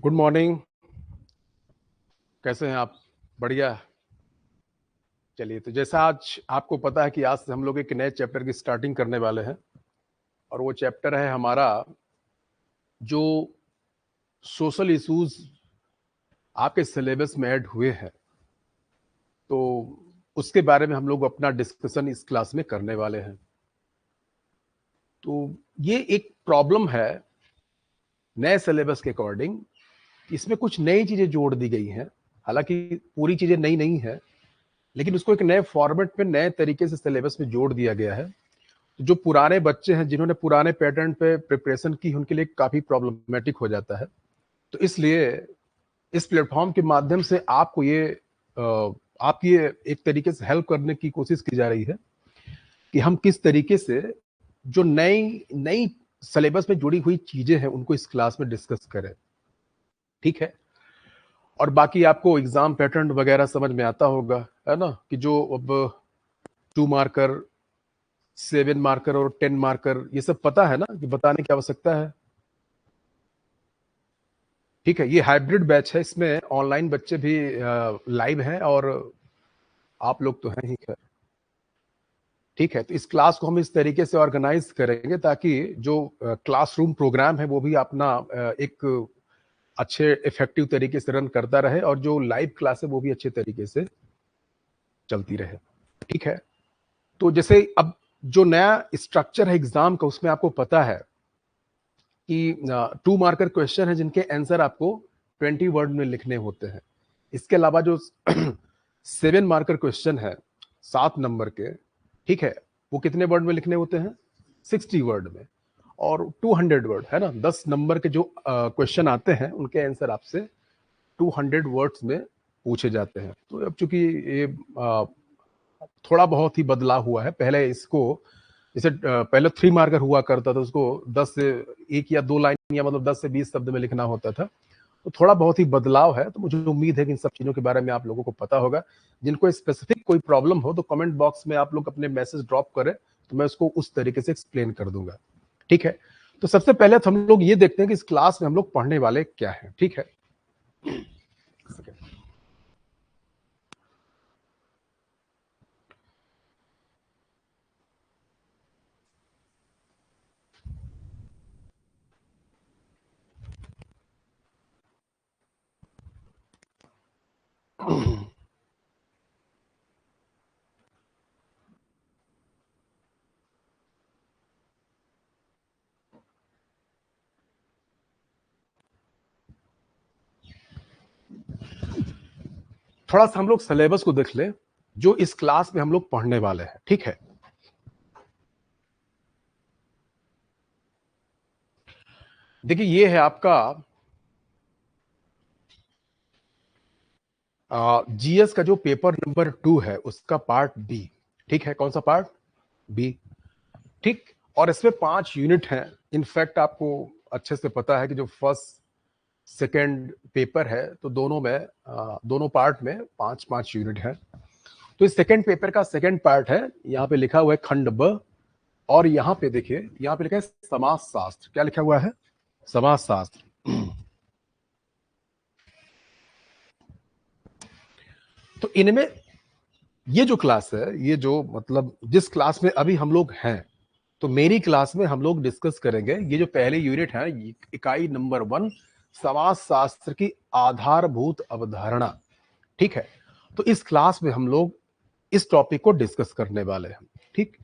Good morning. कैसे हैं आप? बढ़िया। चलिए, तो जैसा आज आपको पता है कि आज से हम लोग एक नए चैप्टर की स्टार्टिंग करने वाले हैं और वो चैप्टर है हमारा जो सोशल इश्यूज आपके सिलेबस में ऐड हुए हैं। तो उसके बारे में हम लोग अपना डिस्कशन इस क्लास में करने वाले हैं। तो ये एक प्रॉब्लम है नए सिलेबस के अकॉर्डिंग। इसमें कुछ नई चीजें जोड़ दी गई हैं। हालांकि पूरी चीजें नई नहीं है, लेकिन उसको एक नए फॉर्मेट में नए तरीके से सिलेबस में जोड़ दिया गया है। जो पुराने बच्चे हैं जिन्होंने पुराने पैटर्न पे प्रिपरेशन की, उनके लिए काफी प्रॉब्लमेटिक हो जाता है। तो इसलिए इस प्लेटफॉर्म के माध्यम से आपको आपकी एक तरीके से हेल्प करने की कोशिश की जा रही है कि हम किस तरीके से जो नई नई सिलेबस में जुड़ी हुई चीजें हैं उनको इस क्लास में डिस्कस करें। ठीक है। और बाकी आपको एग्जाम पैटर्न वगैरह समझ में आता होगा, है ना, कि जो अब 2 मार्कर, 7 मार्कर और 10 मार्कर, ये सब पता है ना कि बताने की आवश्यकता है। ठीक है। ये हाइब्रिड बैच है, इसमें ऑनलाइन बच्चे भी लाइव हैं और आप लोग तो हैं ही। खैर, ठीक है। तो इस क्लास को हम इस तरीके से ऑर्गेनाइज करेंगे ताकि जो क्लासरूम प्रोग्राम है वो भी अपना एक अच्छे इफेक्टिव तरीके से रन करता रहे और जो लाइव क्लास है वो भी अच्छे तरीके से चलती रहे। ठीक है। तो जैसे अब जो नया स्ट्रक्चर है एग्जाम का, उसमें आपको पता है कि 2 मार्कर क्वेश्चन है जिनके आंसर आपको 20 वर्ड में लिखने होते हैं। इसके अलावा जो 7 मार्कर क्वेश्चन है 7 नंबर के, ठीक है, वो कितने वर्ड में लिखने होते हैं? 60 वर्ड में। और 200 वर्ड, है ना, 10 नंबर के जो क्वेश्चन आते हैं उनके आंसर आपसे 200 वर्ड्स में पूछे जाते हैं। तो अब चूंकि ये थोड़ा बहुत ही बदलाव हुआ है। पहले इसको जैसे पहले 3 मार्कर हुआ करता था, उसको 10 से 1 या 2 लाइन या मतलब 10 से 20 शब्द में लिखना होता था। तो थोड़ा बहुत ही बदलाव है। तो मुझे उम्मीद है कि इन सब चीजों के बारे में आप लोगों को पता होगा। जिनको स्पेसिफिक कोई प्रॉब्लम हो तो कमेंट बॉक्स में आप लोग अपने मैसेज ड्रॉप करें, तो मैं उसको उस तरीके से एक्सप्लेन कर दूंगा। ठीक है। तो सबसे पहले तो हम लोग ये देखते हैं कि इस क्लास में हम लोग पढ़ने वाले क्या है। ठीक है। थोड़ा सा हम लोग सिलेबस को देख ले जो इस क्लास में हम लोग पढ़ने वाले हैं। ठीक है। देखिए, ये है आपका जीएस का जो पेपर नंबर 2 है उसका पार्ट बी। ठीक है। कौन सा पार्ट? बी। ठीक। और इसमें 5 यूनिट हैं। इनफैक्ट आपको अच्छे से पता है कि जो फर्स्ट सेकंड पेपर है तो दोनों में दोनों पार्ट में 5-5 यूनिट है। तो इस सेकंड पेपर का सेकंड पार्ट है, यहाँ पे लिखा हुआ है खंड ब। और यहाँ पे देखिए, यहाँ पे लिखा है समाज शास्त्र। क्या लिखा हुआ है? समाज शास्त्र। तो इनमें ये जो क्लास है, ये जो मतलब जिस क्लास में अभी हम लोग हैं, तो मेरी क्लास में हम लोग डिस्कस करेंगे ये जो पहले यूनिट है, इकाई नंबर 1, समाज शास्त्र की आधारभूत अवधारणा। ठीक है। तो इस क्लास में हम लोग इस टॉपिक को डिस्कस करने वाले हैं। ठीक।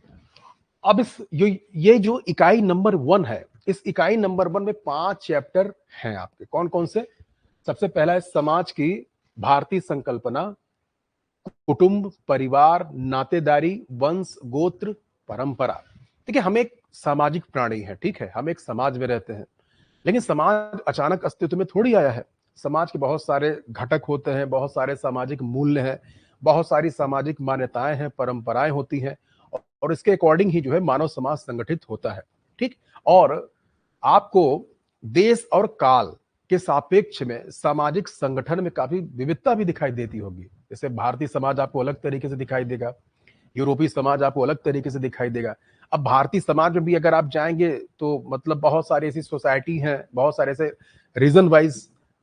अब ये जो इकाई नंबर 1 है, इस इकाई नंबर 1 में 5 चैप्टर हैं आपके। कौन कौन से? सबसे पहला है समाज की भारतीय संकल्पना, कुटुंब, परिवार, नातेदारी, वंश, गोत्र, परंपरा। देखिए, हम एक सामाजिक प्राणी है। ठीक है। हम एक समाज में रहते हैं, लेकिन समाज अचानक अस्तित्व में थोड़ी आया है। समाज के बहुत सारे घटक होते हैं, बहुत सारे सामाजिक मूल्य हैं, बहुत सारी सामाजिक मान्यताएं हैं, परंपराएं होती हैं, और इसके अकॉर्डिंग ही जो है मानव समाज संगठित होता है। ठीक। और आपको देश और काल के सापेक्ष में सामाजिक संगठन में काफी विविधता भी दिखाई देती होगी। जैसे भारतीय समाज आपको अलग तरीके से दिखाई देगा, यूरोपीय समाज आपको अलग तरीके से दिखाई देगा। अब भारतीय समाज में भी अगर आप जाएंगे तो मतलब बहुत सारी ऐसी सोसाइटी हैं, बहुत सारे ऐसे रीजन वाइज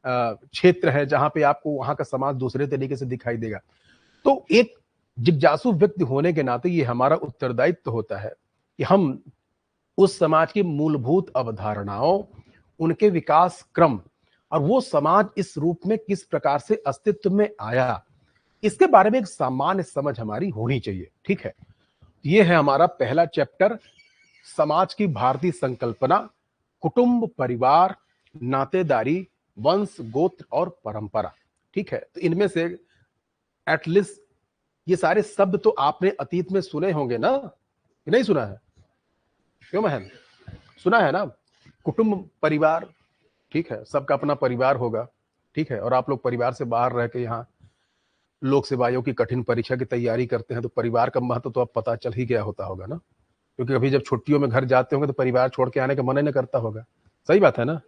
क्षेत्र है जहां पे आपको वहां का समाज दूसरे तरीके से दिखाई देगा। तो एक जिज्ञासु व्यक्ति होने के नाते ये हमारा उत्तरदायित्व होता है कि हम उस समाज की मूलभूत अवधारणाओं, उनके विकास क्रम और वो समाज इस रूप में किस प्रकार से अस्तित्व में आया, इसके बारे में एक सामान्य समझ हमारी होनी चाहिए। ठीक है, ये है हमारा पहला चैप्टर, समाज की भारतीय संकल्पना, कुटुंब, परिवार, नातेदारी, वंश, गोत्र और परंपरा। ठीक है, तो इनमें से एटलीस्ट ये सारे शब्द तो आपने अतीत में सुने होंगे ना, कि नहीं सुना है? क्यों महन, सुना है ना? कुटुंब, परिवार, ठीक है, सबका अपना परिवार होगा। ठीक है, और आप लोग परिवार से बाहर रह के यहाँ लोक सेवा आयोग की कठिन परीक्षा की तैयारी करते हैं, तो परिवार का महत्व तो अब पता चल ही गया होता होगा ना, क्योंकि अभी जब छुट्टियों में घर जाते होंगे तो परिवार छोड़ के आने का मन ही नहीं करता होगा। सही बात है ना?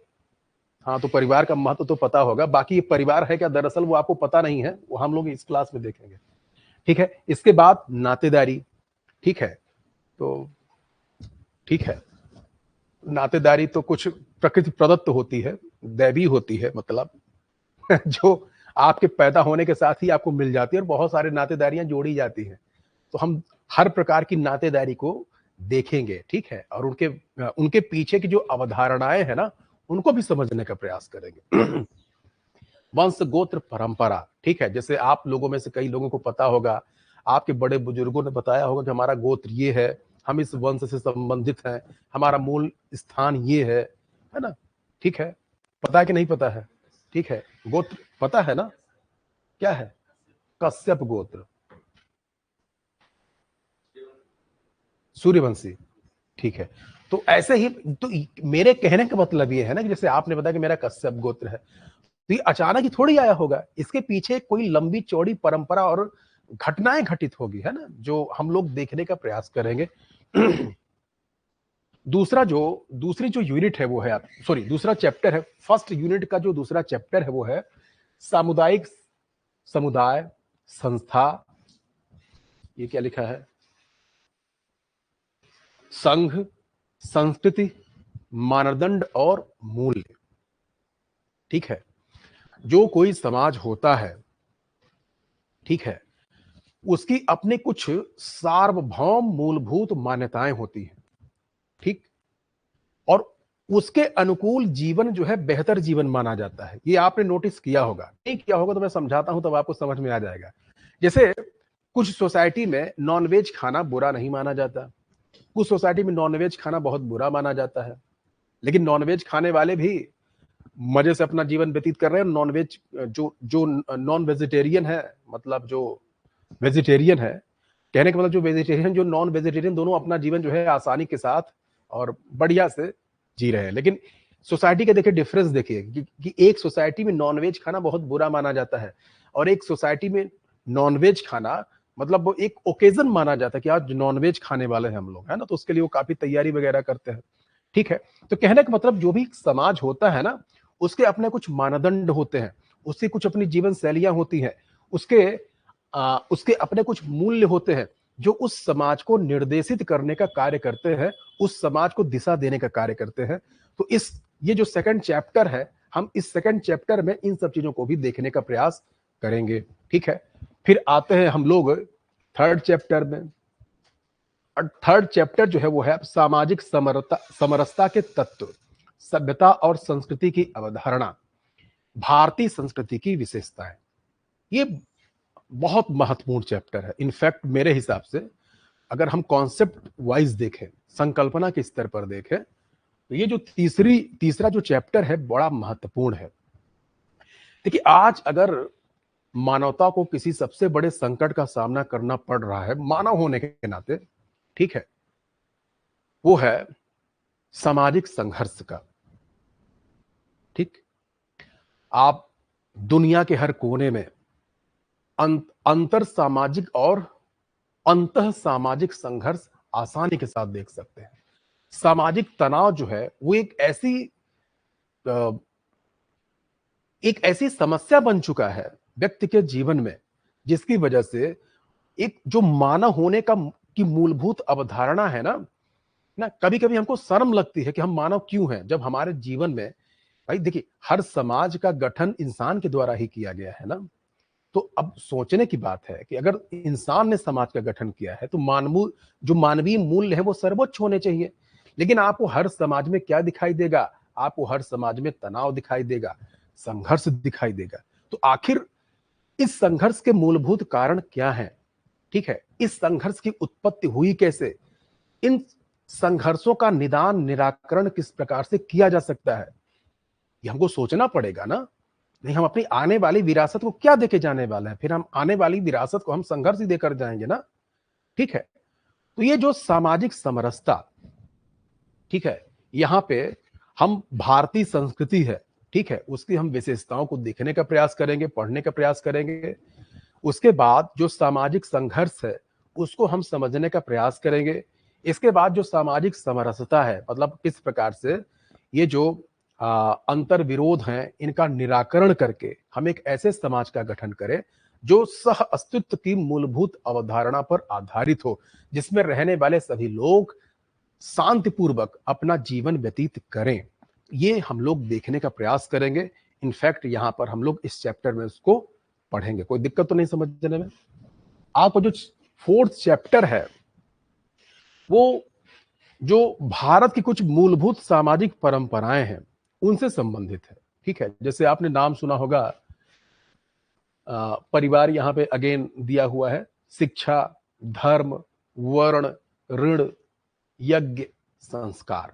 हाँ, तो परिवार का महत्व तो पता होगा। बाकी ये परिवार है क्या दरअसल वो आपको पता नहीं है, वो हम लोग इस क्लास में देखेंगे। ठीक है, इसके बाद नातेदारी। ठीक है, तो ठीक है, नातेदारी तो कुछ प्रकृति प्रदत्त होती है, दैवी होती है, मतलब जो आपके पैदा होने के साथ ही आपको मिल जाती है, और बहुत सारे नातेदारियां जोड़ी जाती हैं। तो हम हर प्रकार की नातेदारी को देखेंगे। ठीक है, और उनके उनके पीछे की जो अवधारणाएं है ना, उनको भी समझने का प्रयास करेंगे। वंश, गोत्र, परंपरा। ठीक है, जैसे आप लोगों में से कई लोगों को पता होगा, आपके बड़े बुजुर्गों ने बताया होगा कि हमारा गोत्र ये है, हम इस वंश से संबंधित हैं, हमारा मूल स्थान ये है ना? ठीक है, पता है कि नहीं पता है? ठीक है, गोत्र पता है ना, क्या है? कश्यप गोत्र, सूर्यवंशी। ठीक है, तो ऐसे ही तो मेरे कहने का मतलब ये है ना कि जैसे आपने बताया कि मेरा कश्यप गोत्र है, तो ये अचानक ही थोड़ी आया होगा, इसके पीछे कोई लंबी चौड़ी परंपरा और घटनाएं घटित होगी, है ना, जो हम लोग देखने का प्रयास करेंगे। दूसरी जो यूनिट है वो है, सॉरी दूसरा चैप्टर है, फर्स्ट यूनिट का जो दूसरा चैप्टर है वो है सामुदायिक, समुदाय, संस्था, ये क्या लिखा है, संघ, संस्कृति, मानदंड और मूल्य। ठीक है, जो कोई समाज होता है, ठीक है, उसकी अपने कुछ सार्वभौम मूलभूत मान्यताएं होती हैं। ठीक, और उसके अनुकूल जीवन जो है बेहतर जीवन माना जाता है। ये आपने नोटिस किया होगा, नहीं किया होगा तो मैं समझाता हूं तब आपको समझ में आ जाएगा। जैसे कुछ सोसाइटी में नॉनवेज खाना बुरा नहीं माना जाता, कुछ सोसाइटी में नॉनवेज खाना बहुत बुरा माना जाता है, लेकिन नॉनवेज खाने वाले भी मजे से अपना जीवन व्यतीत कर रहे हैं। नॉनवेज जो जो नॉन वेजिटेरियन है, मतलब जो वेजिटेरियन है, कहने का मतलब जो वेजिटेरियन जो नॉन वेजिटेरियन, दोनों अपना जीवन जो है आसानी के साथ और बढ़िया से जी रहे हैं। लेकिन सोसाइटी के देखिए डिफरेंस देखिए कि एक सोसाइटी में नॉनवेज खाना बहुत बुरा माना जाता है, और एक सोसाइटी में नॉनवेज खाना मतलब वो एक ओकेजन माना जाता है कि आज नॉनवेज खाने वाले हैं हम लोग, है ना, तो उसके लिए वो काफी तैयारी वगैरह करते हैं। ठीक है, तो कहने का मतलब जो भी समाज होता है ना, उसके अपने कुछ मानदंड होते हैं, उसकी कुछ अपनी जीवन शैलियां होती हैं, उसके अपने कुछ मूल्य होते हैं जो उस समाज को निर्देशित करने का कार्य करते हैं, उस समाज को दिशा देने का कार्य करते हैं। तो ये जो सेकंड चैप्टर है, हम इस सेकंड चैप्टर में इन सब चीजों को भी देखने का प्रयास करेंगे। ठीक है, फिर आते हैं हम लोग थर्ड चैप्टर में। और थर्ड चैप्टर जो है वो है सामाजिक समरसता के तत्व, सभ्यता और संस्कृति की अवधारणा, भारतीय संस्कृति की विशेषताएं। ये बहुत महत्वपूर्ण चैप्टर है। इनफैक्ट मेरे हिसाब से अगर हम कॉन्सेप्ट वाइज देखें, संकल्पना के स्तर पर देखें, तो ये जो तीसरा जो चैप्टर है बड़ा महत्वपूर्ण है। देखिए, आज अगर मानवता को किसी सबसे बड़े संकट का सामना करना पड़ रहा है मानव होने के नाते, ठीक है, वो है सामाजिक संघर्ष का। ठीक, आप दुनिया के हर कोने में अंतर सामाजिक और अंतः सामाजिक संघर्ष आसानी के साथ देख सकते हैं। सामाजिक तनाव जो है वो अ, एक ऐसी समस्या बन चुका है व्यक्ति के जीवन में, जिसकी वजह से एक जो मानव होने का की मूलभूत अवधारणा है ना, कभी कभी हमको शर्म लगती है कि हम मानव क्यों हैं, जब हमारे जीवन में भाई देखिए, हर समाज का गठन इंसान के द्वारा ही किया गया है ना। तो अब सोचने की बात है कि अगर इंसान ने समाज का गठन किया है तो मानवू जो मानवीय मूल्य है वो सर्वोच्च होने चाहिए। लेकिन आपको हर समाज में क्या दिखाई देगा? आपको हर समाज में तनाव दिखाई देगा, संघर्ष दिखाई देगा। तो आखिर इस संघर्ष के मूलभूत कारण क्या हैं? ठीक है, इस संघर्ष की उत्पत्ति हुई कैसे? इन संघर्षों का निदान, निराकरण किस प्रकार से किया जा सकता है? ये हमको सोचना पड़ेगा ना। नहीं, हम अपनी आने वाली विरासत को क्या देके जाने वाले हैं? फिर हम आने वाली विरासत को हम संघर्ष ही देकर जाएंगे ना। ठीक है, तो ये जो सामाजिक समरसता, ठीक है, यहाँ पे हम भारतीय संस्कृति है, ठीक है, उसकी हम विशेषताओं को देखने का प्रयास करेंगे, पढ़ने का प्रयास करेंगे। उसके बाद जो सामाजिक संघर्ष है उसको हम समझने का प्रयास करेंगे। इसके बाद जो सामाजिक समरसता है, मतलब किस प्रकार से ये जो अंतर विरोध हैं इनका निराकरण करके हम एक ऐसे समाज का गठन करें जो सह अस्तित्व की मूलभूत अवधारणा पर आधारित हो, जिसमें रहने वाले सभी लोग शांतिपूर्वक अपना जीवन व्यतीत करें। ये हम लोग देखने का प्रयास करेंगे। इनफैक्ट यहाँ पर हम लोग इस चैप्टर में उसको पढ़ेंगे। कोई दिक्कत तो नहीं समझने में? आपको जो फोर्थ चैप्टर है वो जो भारत की कुछ मूलभूत सामाजिक परंपराएं हैं उनसे संबंधित है। ठीक है, जैसे आपने नाम सुना होगा, परिवार यहाँ पे अगेन दिया हुआ है, शिक्षा, धर्म, वर्ण, ऋण, यज्ञ, संस्कार।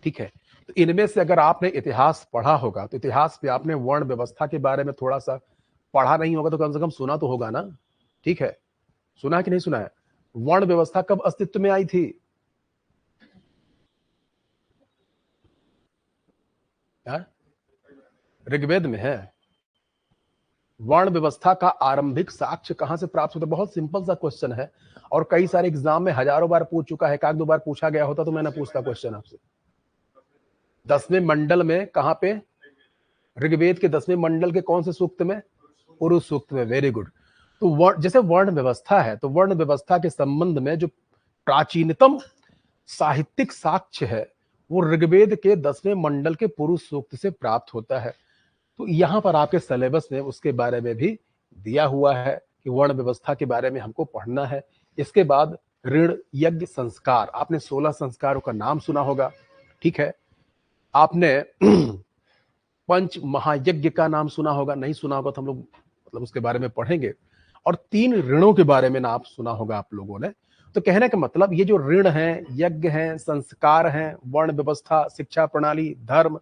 ठीक है, तो इनमें से अगर आपने इतिहास पढ़ा होगा तो इतिहास पे आपने वर्ण व्यवस्था के बारे में थोड़ा सा पढ़ा नहीं होगा तो कम से कम सुना तो होगा ना। ठीक है, सुना है कि नहीं सुना है? वर्ण व्यवस्था कब अस्तित्व में आई थी? ऋग्वेद में है। वर्ण व्यवस्था का आरंभिक साक्ष्य कहां से प्राप्त होता है? बहुत सिंपल सा क्वेश्चन है और कई सारे एग्जाम में हजारों बार पूछ चुका है। एक आध दो बार पूछा गया होता तो मैं ना पूछता क्वेश्चन आपसे। 10वें मंडल में, कहां पे? ऋग्वेद के 10वें मंडल के कौन से सूक्त में? पुरुष सूक्त में। Very good. तो जैसे वर्ण व्यवस्था है तो वर्ण व्यवस्था के संबंध में जो प्राचीनतम साहित्यिक साक्ष्य है वो ऋग्वेद के 10वें मंडल के पुरुष सूक्त से प्राप्त होता है। तो यहां पर आपके सिलेबस में उसके बारे में भी दिया हुआ है कि वर्ण व्यवस्था के बारे में हमको पढ़ना है। इसके बाद ऋण, यज्ञ, संस्कार। आपने 16 संस्कारों का नाम सुना होगा। ठीक है, आपने पंच महायज्ञ का नाम सुना होगा, नहीं सुना होगा तो हम लोग मतलब उसके बारे में पढ़ेंगे। और 3 ऋणों के बारे में ना आप सुना होगा आप लोगों ने। तो कहने का मतलब ये जो ऋण हैं, यज्ञ हैं, संस्कार हैं, वर्ण व्यवस्था, शिक्षा प्रणाली, धर्म,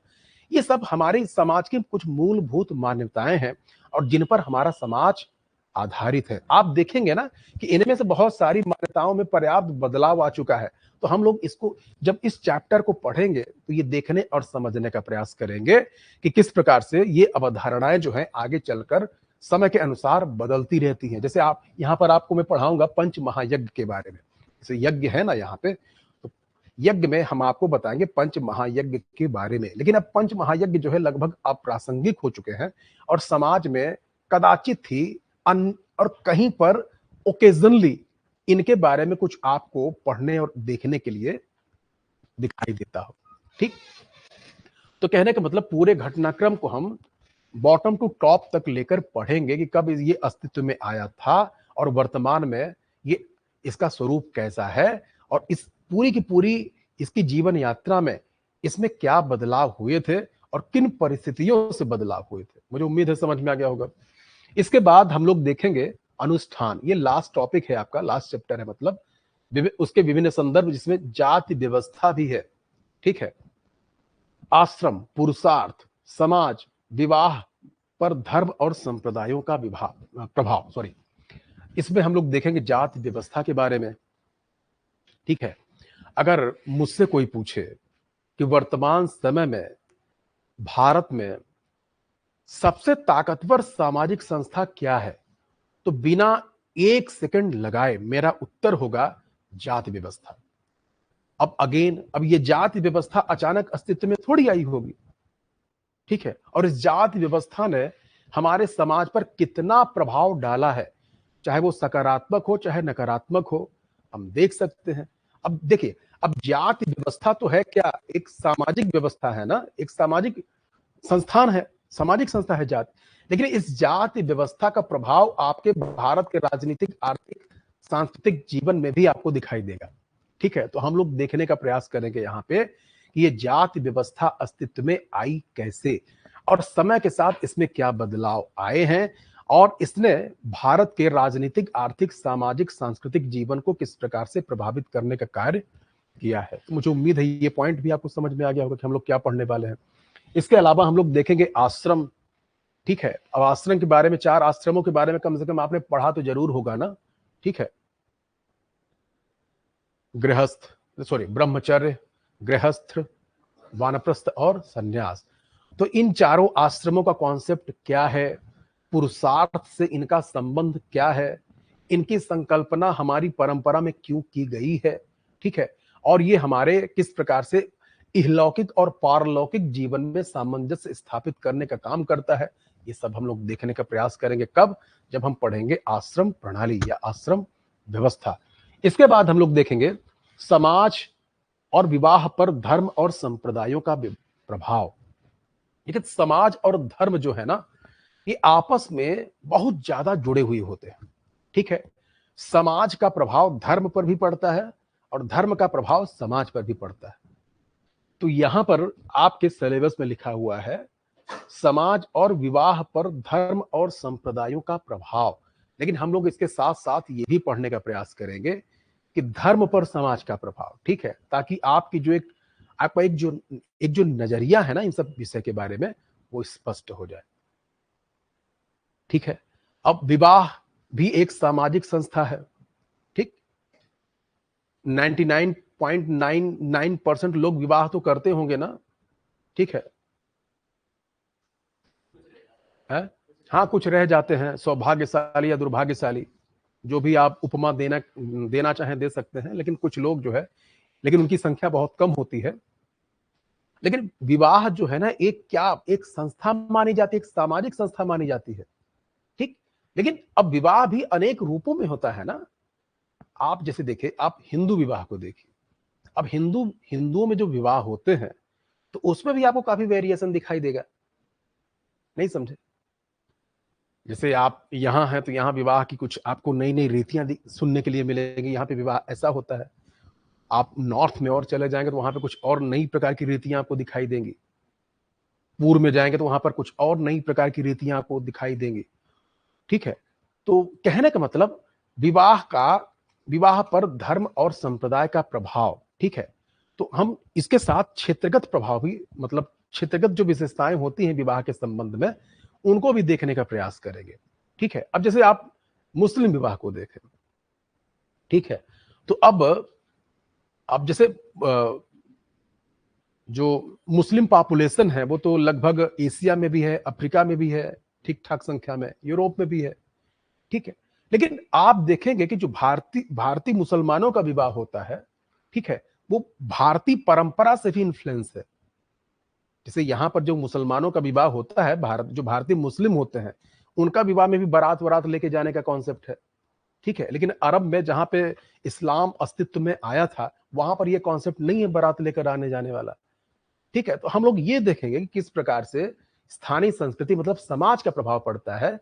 ये सब हमारे समाज की कुछ मूलभूत मान्यताएं हैं और जिन पर हमारा समाज आधारित है। आप देखेंगे ना कि इनमें से बहुत सारी मान्यताओं में पर्याप्त बदलाव आ चुका है। तो हम लोग इसको जब इस चैप्टर को पढ़ेंगे तो ये देखने और समझने का प्रयास करेंगे कि किस प्रकार से ये अवधारणाएं जो हैं आगे चलकर समय के अनुसार बदलती रहती हैं। जैसे आप यहाँ पर आपको मैं पढ़ाऊंगा पंच महायज्ञ के बारे में। जैसे यज्ञ है ना यहाँ पे, तो यज्ञ में हम आपको बताएंगे पंच महायज्ञ के बारे में। लेकिन अब पंच महायज्ञ जो है लगभग अप्रासंगिक हो चुके हैं और समाज में कदाचित ही और कहीं पर ओकेजनली इनके बारे में कुछ आपको पढ़ने और देखने के लिए दिखाई देता हो। ठीक, तो कहने का मतलब पूरे घटनाक्रम को हम बॉटम टू टॉप तक लेकर पढ़ेंगे कि कब ये अस्तित्व में आया था और वर्तमान में ये इसका स्वरूप कैसा है और इस पूरी की पूरी इसकी जीवन यात्रा में इसमें क्या बदलाव हुए थे और किन परिस्थितियों से बदलाव हुए थे। मुझे उम्मीद है समझ में आ गया होगा। इसके बाद हम लोग देखेंगे अनुष्ठान। ये लास्ट टॉपिक है आपका, लास्ट चैप्टर है, मतलब उसके विभिन्न संदर्भ जिसमें जाति व्यवस्था भी है। ठीक है, आश्रम, पुरुषार्थ, समाज, विवाह पर धर्म और संप्रदायों का प्रभाव, इसमें हम लोग देखेंगे जाति व्यवस्था के बारे में। ठीक है, अगर मुझसे कोई पूछे कि वर्तमान समय में भारत में सबसे ताकतवर सामाजिक संस्था क्या है, तो बिना 1 सेकंड लगाए मेरा उत्तर होगा जाति व्यवस्था। अब ये जाति व्यवस्था अचानक अस्तित्व में थोड़ी आई होगी। ठीक है, और इस जाति व्यवस्था ने हमारे समाज पर कितना प्रभाव डाला है, चाहे वो सकारात्मक हो चाहे नकारात्मक हो, हम देख सकते हैं। अब देखिए, अब जाति व्यवस्था तो है क्या, एक सामाजिक व्यवस्था है ना, एक सामाजिक संस्थान है, सामाजिक संस्था है जाति। लेकिन इस जाति व्यवस्था का प्रभाव आपके भारत के राजनीतिक, आर्थिक, सांस्कृतिक जीवन में भी आपको दिखाई देगा। ठीक है, तो हम लोग देखने का प्रयास करेंगे यहाँ पे कि ये जाति व्यवस्था अस्तित्व में आई कैसे, और समय के साथ इसमें क्या बदलाव आए हैं, और इसने भारत के राजनीतिक, आर्थिक, सामाजिक, सांस्कृतिक जीवन को किस प्रकार से प्रभावित करने का कार्य किया है। तो मुझे उम्मीद है ये पॉइंट भी आपको समझ में आ गया होगा कि हम लोग क्या पढ़ने वाले हैं। इसके अलावा हम लोग देखेंगे आश्रम। ठीक है, अब आश्रम के बारे में, 4 आश्रमों के बारे में कम से कम आपने पढ़ा तो जरूर होगा ना। ठीक है, गृहस्थ, सॉरी, ब्रह्मचर्य, गृहस्थ, वानप्रस्थ और सन्यास। तो इन चारों आश्रमों का कॉन्सेप्ट क्या है, पुरुषार्थ से इनका संबंध क्या है, इनकी संकल्पना हमारी परंपरा में क्यों की गई है। ठीक है, और ये हमारे किस प्रकार से इहलौकिक और पारलौकिक जीवन में सामंजस्य स्थापित करने का काम करता है, ये सब हम लोग देखने का प्रयास करेंगे। कब? जब हम पढ़ेंगे आश्रम प्रणाली या आश्रम व्यवस्था। इसके बाद हम लोग देखेंगे समाज और विवाह पर धर्म और संप्रदायों का प्रभाव। लेकिन समाज और धर्म जो है ना, ये आपस में बहुत ज्यादा जुड़े हुए होते हैं। ठीक है, समाज का प्रभाव धर्म पर भी पड़ता है और धर्म का प्रभाव समाज पर भी पड़ता है। तो यहां पर आपके सिलेबस में लिखा हुआ है समाज और विवाह पर धर्म और संप्रदायों का प्रभाव। लेकिन हम लोग इसके साथ साथ ये भी पढ़ने का प्रयास करेंगे कि धर्म पर समाज का प्रभाव। ठीक है, ताकि आपकी जो आपका एक जो नजरिया है ना इन सब विषय के बारे में, वो स्पष्ट हो जाए। ठीक है, अब विवाह भी एक सामाजिक संस्था है। ठीक, 99.99% लोग विवाह तो करते होंगे ना। ठीक है? हाँ, कुछ रह जाते हैं, सौभाग्यशाली या दुर्भाग्यशाली, जो भी आप उपमा देना चाहें दे सकते हैं। लेकिन कुछ लोग जो है, लेकिन उनकी संख्या बहुत कम होती है। लेकिन विवाह जो है ना, एक संस्था मानी जाती है, एक सामाजिक संस्था मानी जाती है। ठीक, लेकिन अब विवाह भी अनेक रूपों में होता है ना। आप जैसे देखें, आप हिंदू विवाह को देखिए। अब हिंदुओं में जो विवाह होते हैं, तो उसमें भी आपको काफी वेरिएशन दिखाई देगा। नहीं समझे? जैसे आप यहाँ हैं तो यहाँ विवाह की कुछ आपको नई नई रीतियां सुनने के लिए मिलेंगी। यहाँ पे विवाह ऐसा होता है। आप नॉर्थ में और चले जाएंगे तो वहां पे कुछ और नई प्रकार की रीतियां आपको दिखाई देंगी। पूर्व में जाएंगे तो वहां पर कुछ और नई प्रकार की रीतियां आपको दिखाई देंगी। ठीक है, तो कहने का मतलब विवाह पर धर्म और संप्रदाय का प्रभाव। ठीक है, तो हम इसके साथ क्षेत्रगत प्रभाव भी, मतलब क्षेत्रगत जो विशेषताएं होती हैं विवाह के संबंध में, उनको भी देखने का प्रयास करेंगे। ठीक है, अब जैसे आप मुस्लिम विवाह को देखें। ठीक है, तो अब जैसे जो मुस्लिम पॉपुलेशन है वो तो लगभग एशिया में भी है, अफ्रीका में भी है, ठीक ठाक संख्या में, यूरोप में भी है। ठीक है, लेकिन आप देखेंगे कि जो भारतीय मुसलमानों का विवाह होता है, ठीक है, वो भारतीय परंपरा से भी इन्फ्लुएंस है। जैसे यहां पर जो मुसलमानों का विवाह होता है, जो भारतीय मुस्लिम होते हैं, उनका विवाह में भी बारात वरात लेके जाने का कॉन्सेप्ट है। ठीक है, लेकिन अरब में जहां पे इस्लाम अस्तित्व में आया था, वहां पर यह कॉन्सेप्ट नहीं है बारात लेकर आने जाने वाला। ठीक है, तो हम लोग ये देखेंगे कि किस प्रकार से स्थानीय संस्कृति, मतलब समाज का प्रभाव पड़ता है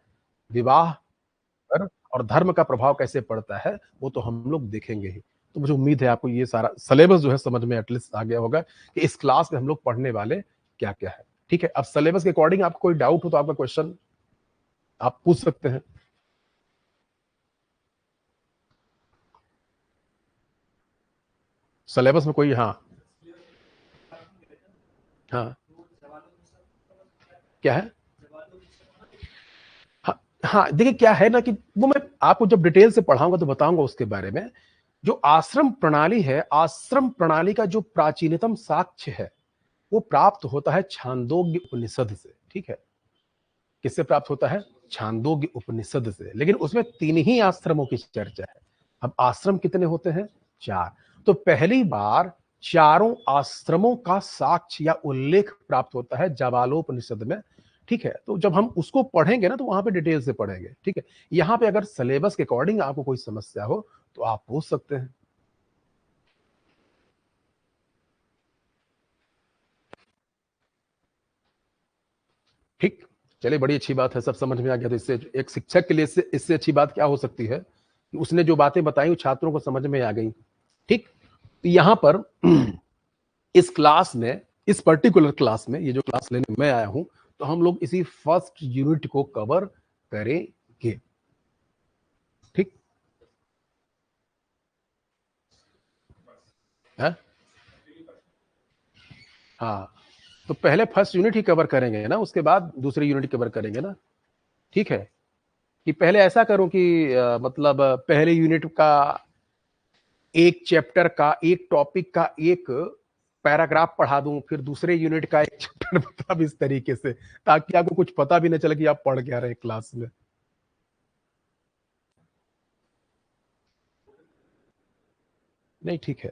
विवाह पर, और धर्म का प्रभाव कैसे पड़ता है वो तो हम लोग देखेंगे ही। तो मुझे उम्मीद है आपको ये सारा सिलेबस जो है समझ में एटलीस्ट आ गया होगा कि इस क्लास में हम लोग पढ़ने वाले क्या क्या है। ठीक है, अब सिलेबस के अकॉर्डिंग आपको कोई डाउट हो तो आपका क्वेश्चन आप पूछ सकते हैं। सिलेबस में कोई, हाँ हाँ, क्या है? हाँ हाँ, देखिए क्या है ना कि वो मैं आपको जब डिटेल से पढ़ाऊंगा तो बताऊंगा उसके बारे में। जो आश्रम प्रणाली है, आश्रम प्रणाली का जो प्राचीनतम साक्ष्य है, वो प्राप्त होता है छांदोग्य उपनिषद से। ठीक है, किससे प्राप्त होता है? छांदोग्य उपनिषद से। लेकिन उसमें 3 ही आश्रमों की चर्चा है। अब आश्रम कितने होते हैं? 4। तो पहली बार चारों आश्रमों का साक्ष्य या उल्लेख प्राप्त होता है जाबालोपनिषद में। ठीक है, तो जब हम उसको पढ़ेंगे ना तो वहां पे डिटेल से पढ़ेंगे। ठीक है, यहां पे अगर सिलेबस के अकॉर्डिंग आपको कोई समस्या हो तो आप पूछ सकते हैं। ठीक, चलिए बड़ी अच्छी बात है, सब समझ में आ गया। तो इससे एक शिक्षक के लिए इससे अच्छी बात क्या हो सकती है कि उसने जो बातें बताई वो छात्रों को समझ में आ गई। ठीक, तो यहाँ पर इस क्लास में, इस पर्टिकुलर क्लास में, ये जो क्लास लेने मैं आया हूं, तो हम लोग इसी फर्स्ट यूनिट को कवर करेंगे। ठीक है, हाँ, तो पहले फर्स्ट यूनिट ही कवर करेंगे ना, उसके बाद दूसरी यूनिट कवर करेंगे ना। ठीक है, कि पहले ऐसा करूं कि मतलब पहले यूनिट का एक चैप्टर का, एक टॉपिक का एक पैराग्राफ पढ़ा दूं, फिर दूसरे यूनिट का एक चैप्टर मतलब इस तरीके से, ताकि आपको कुछ पता भी न चले कि आप पढ़ क्या रहे क्लास में। नहीं, ठीक है,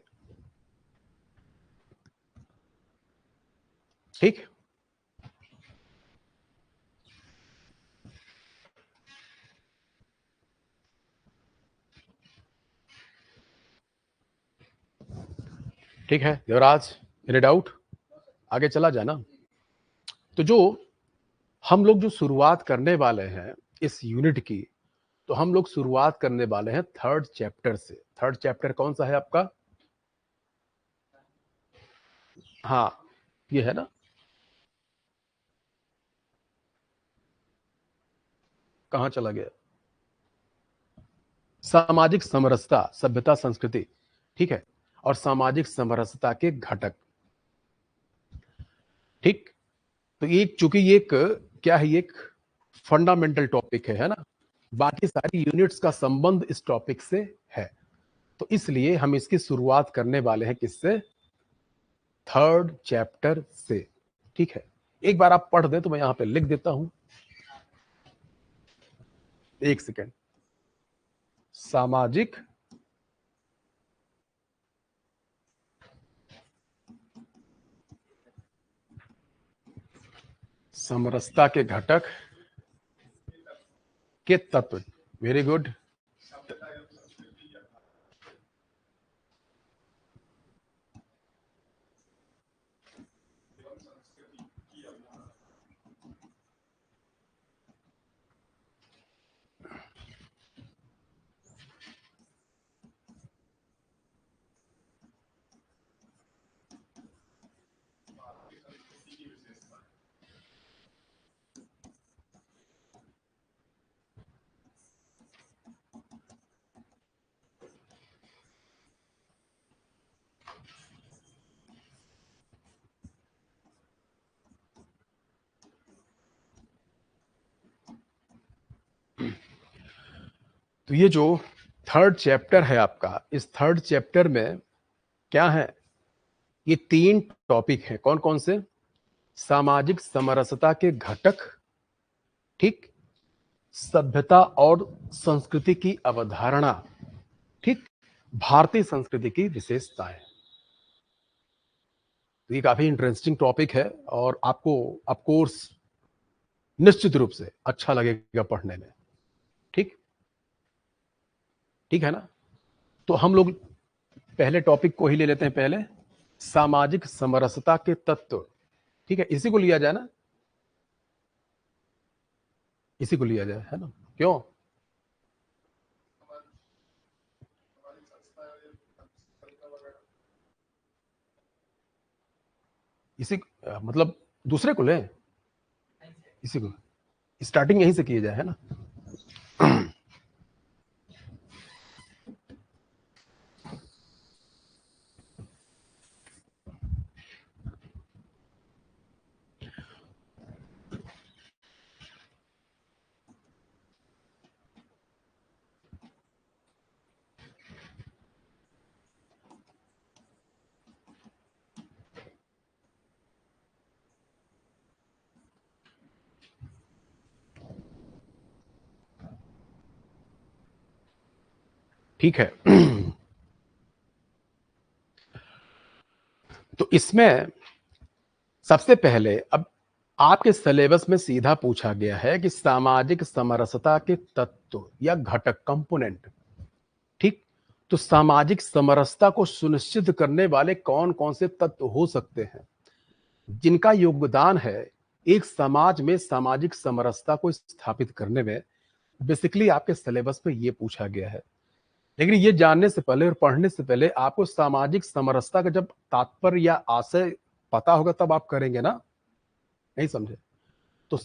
ठीक, ठीक है देवराज, एनी डाउट? आगे चला जाए ना। तो जो हम लोग जो शुरुआत करने वाले हैं इस यूनिट की, तो हम लोग शुरुआत करने वाले हैं थर्ड चैप्टर से। थर्ड चैप्टर कौन सा है आपका? हाँ, ये है ना। कहाँ चला गया? सामाजिक समरसता, सभ्यता, संस्कृति। ठीक है, और सामाजिक समरसता के घटक। ठीक, तो एक, चूंकि ये एक क्या है, ये एक फंडामेंटल टॉपिक है ना, बाकी सारी यूनिट्स का संबंध इस टॉपिक से है, तो इसलिए हम इसकी शुरुआत करने वाले हैं किससे? थर्ड चैप्टर से। ठीक है, एक बार आप पढ़ दें तो मैं यहां पे लिख देता हूं। एक सेकेंड। सामाजिक समरसता के घटक के तत्व। Very good. तो ये जो थर्ड चैप्टर है आपका, इस थर्ड चैप्टर में क्या है? ये तीन टॉपिक हैं। कौन कौन से? सामाजिक समरसता के घटक, ठीक, सभ्यता और संस्कृति की अवधारणा, ठीक, भारतीय संस्कृति की विशेषताएं। तो ये काफी इंटरेस्टिंग टॉपिक है और आपको ऑफ कोर्स निश्चित रूप से अच्छा लगेगा पढ़ने में। ठीक, ठीक है ना। तो हम लोग पहले टॉपिक को ही ले लेते हैं पहले, सामाजिक समरसता के तत्व। ठीक है, इसी को लिया जाए ना, इसी को लिया जाए, है ना? क्यों? इसी मतलब दूसरे को लें, इसी को स्टार्टिंग यहीं से किया जाए, है ना? ठीक है। तो इसमें सबसे पहले, अब आपके सिलेबस में सीधा पूछा गया है कि सामाजिक समरसता के तत्व या घटक, कंपोनेंट। ठीक, तो सामाजिक समरसता को सुनिश्चित करने वाले कौन कौन से तत्व हो सकते हैं जिनका योगदान है एक समाज में सामाजिक समरसता को स्थापित करने में बेसिकली आपके सिलेबस में ये पूछा गया है। लेकिन ये जानने से पहले और पढ़ने से पहले आपको सामाजिक समरसता का जब तात्पर्य या आशय पता होगा तब आप करेंगे ना, नहीं समझे? तो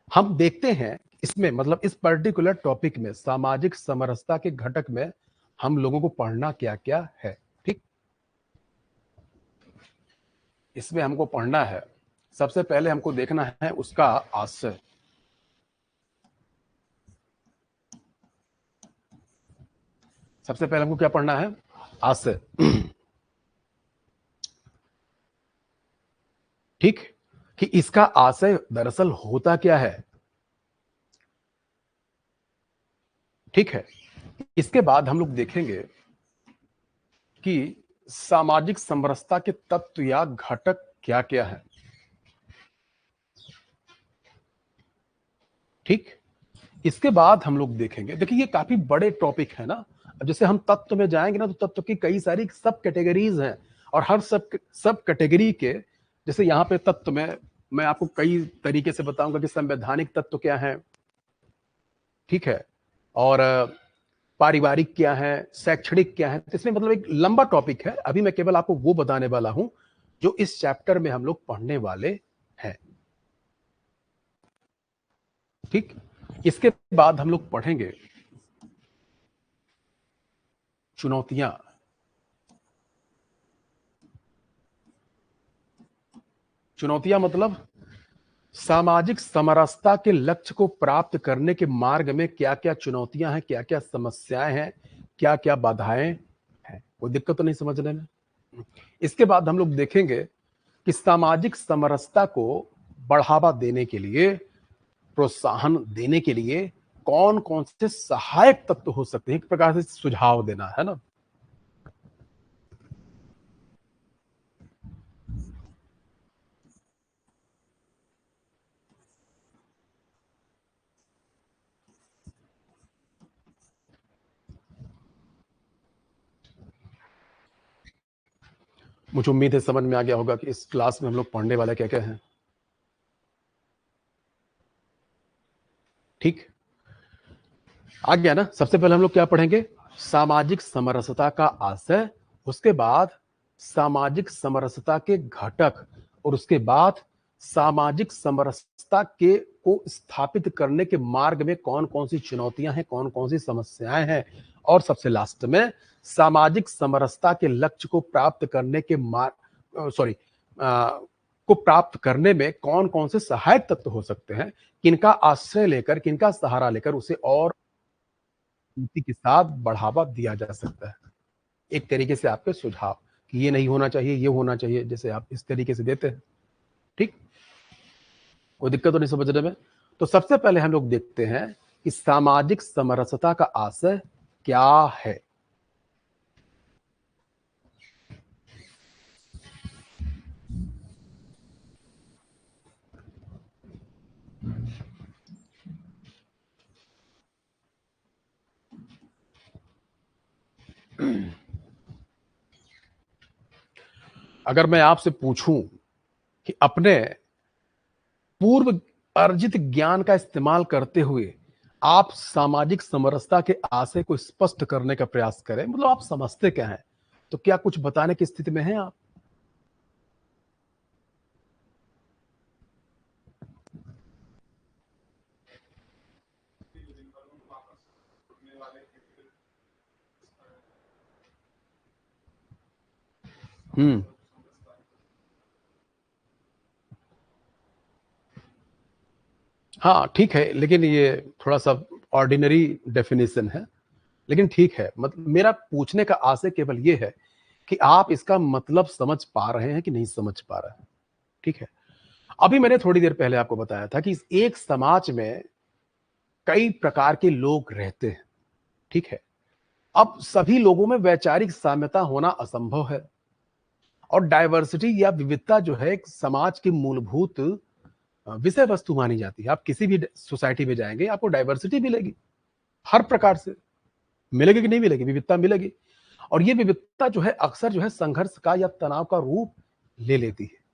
हम देखते हैं इसमें, मतलब इस पर्टिकुलर टॉपिक में सामाजिक समरसता के घटक में हम लोगों को पढ़ना क्या-क्या है, ठीक? इसमें हमको पढ़ना है, सबसे पहले हमको देखना है उसका आशय। सबसे पहले हमको क्या पढ़ना है? आशय। ठीक? कि इसका आशय दरअसल होता क्या है? ठीक है? इसके बाद हम लोग देखेंगे कि सामाजिक समरसता के तत्व या घटक क्या-क्या हैं। ठीक? इसके बाद हम लोग देखेंगे, देखिए ये काफी बड़े टॉपिक है ना। अब जैसे हम तत्व में जाएंगे ना, तो तत्व की कई सारी सब कैटेगरीज हैं, और हर सब कैटेगरी के, जैसे यहाँ पे तत्व में मैं आपको कई तरीके से बताऊंगा कि संवैधानिक तत्व क्या है, ठीक है, और पारिवारिक क्या है, शैक्षणिक क्या है। तो इसमें मतलब एक लंबा टॉपिक है, अभी मैं केवल आपको वो बताने वाला हूं जो इस चैप्टर में हम लोग पढ़ने वाले हैं। ठीक? इसके बाद हम लोग पढ़ेंगे चुनौतियां। चुनौतियां मतलब सामाजिक समरसता के लक्ष्य को प्राप्त करने के मार्ग में क्या क्या चुनौतियां हैं, क्या क्या समस्याएं हैं, क्या क्या बाधाएं हैं। कोई दिक्कत तो नहीं समझने में? इसके बाद हम लोग देखेंगे कि सामाजिक समरसता को बढ़ावा देने के लिए, प्रोत्साहन देने के लिए कौन कौन से सहायक तत्व हो सकते हैं, एक प्रकार से सुझाव देना है ना। मुझे उम्मीद है समझ में आ गया होगा कि इस क्लास में हम लोग पढ़ने वाला क्या क्या है। ठीक, आ गया ना। सबसे पहले हम लोग क्या पढ़ेंगे? सामाजिक समरसता का आशय, उसके बाद सामाजिक समरसता के घटक, और उसके बाद सामाजिक समरसता के को स्थापित करने के मार्ग में कौन कौन सी चुनौतियां हैं, कौन कौन सी समस्याएं हैं, और सबसे लास्ट में सामाजिक समरसता के लक्ष्य को प्राप्त करने के मार्ग, सॉरी, को प्राप्त करने में कौन कौन से सहायक तत्व हो सकते हैं, किनका आश्रय लेकर, किनका सहारा लेकर उसे और उसी के साथ बढ़ावा दिया जा सकता है। एक तरीके से आपके सुझाव कि ये नहीं होना चाहिए, ये होना चाहिए, जैसे आप इस तरीके से देते हैं। ठीक? कोई दिक्कत तो नहीं समझने में? तो सबसे पहले हम लोग देखते हैं कि सामाजिक समरसता का आशय क्या है। अगर मैं आपसे पूछूं कि अपने पूर्व अर्जित ज्ञान का इस्तेमाल करते हुए आप सामाजिक समरसता के आशय को स्पष्ट करने का प्रयास करें, मतलब आप समझते क्या हैं, तो क्या कुछ बताने की स्थिति में हैं आप? हम्म। हाँ, ठीक है, लेकिन ये थोड़ा-सा ऑर्डिनरी डेफिनिशन है, लेकिन ठीक है। मतलब मेरा पूछने का आशय केवल ये है कि आप इसका मतलब समझ पा रहे हैं कि नहीं समझ पा रहे हैं, ठीक है? अभी मैंने थोड़ी देर पहले आपको बताया था कि इस एक समाज में कई प्रकार के लोग रहते हैं, ठीक है? अब सभी लोगों में वैचारिक साम्यता होना असंभव है, और डायवर्सिटी या विविधता जो है एक समाज की मूलभूत विषय वस्तु मानी जाती है। आप किसी भी सोसाइटी में जाएंगे, आपको डायवर्सिटी मिलेगी, हर प्रकार से मिलेगी कि नहीं मिलेगी, विविधता मिलेगी। और ये विविधता जो है अक्सर जो है संघर्ष का या तनाव का रूप ले लेती है।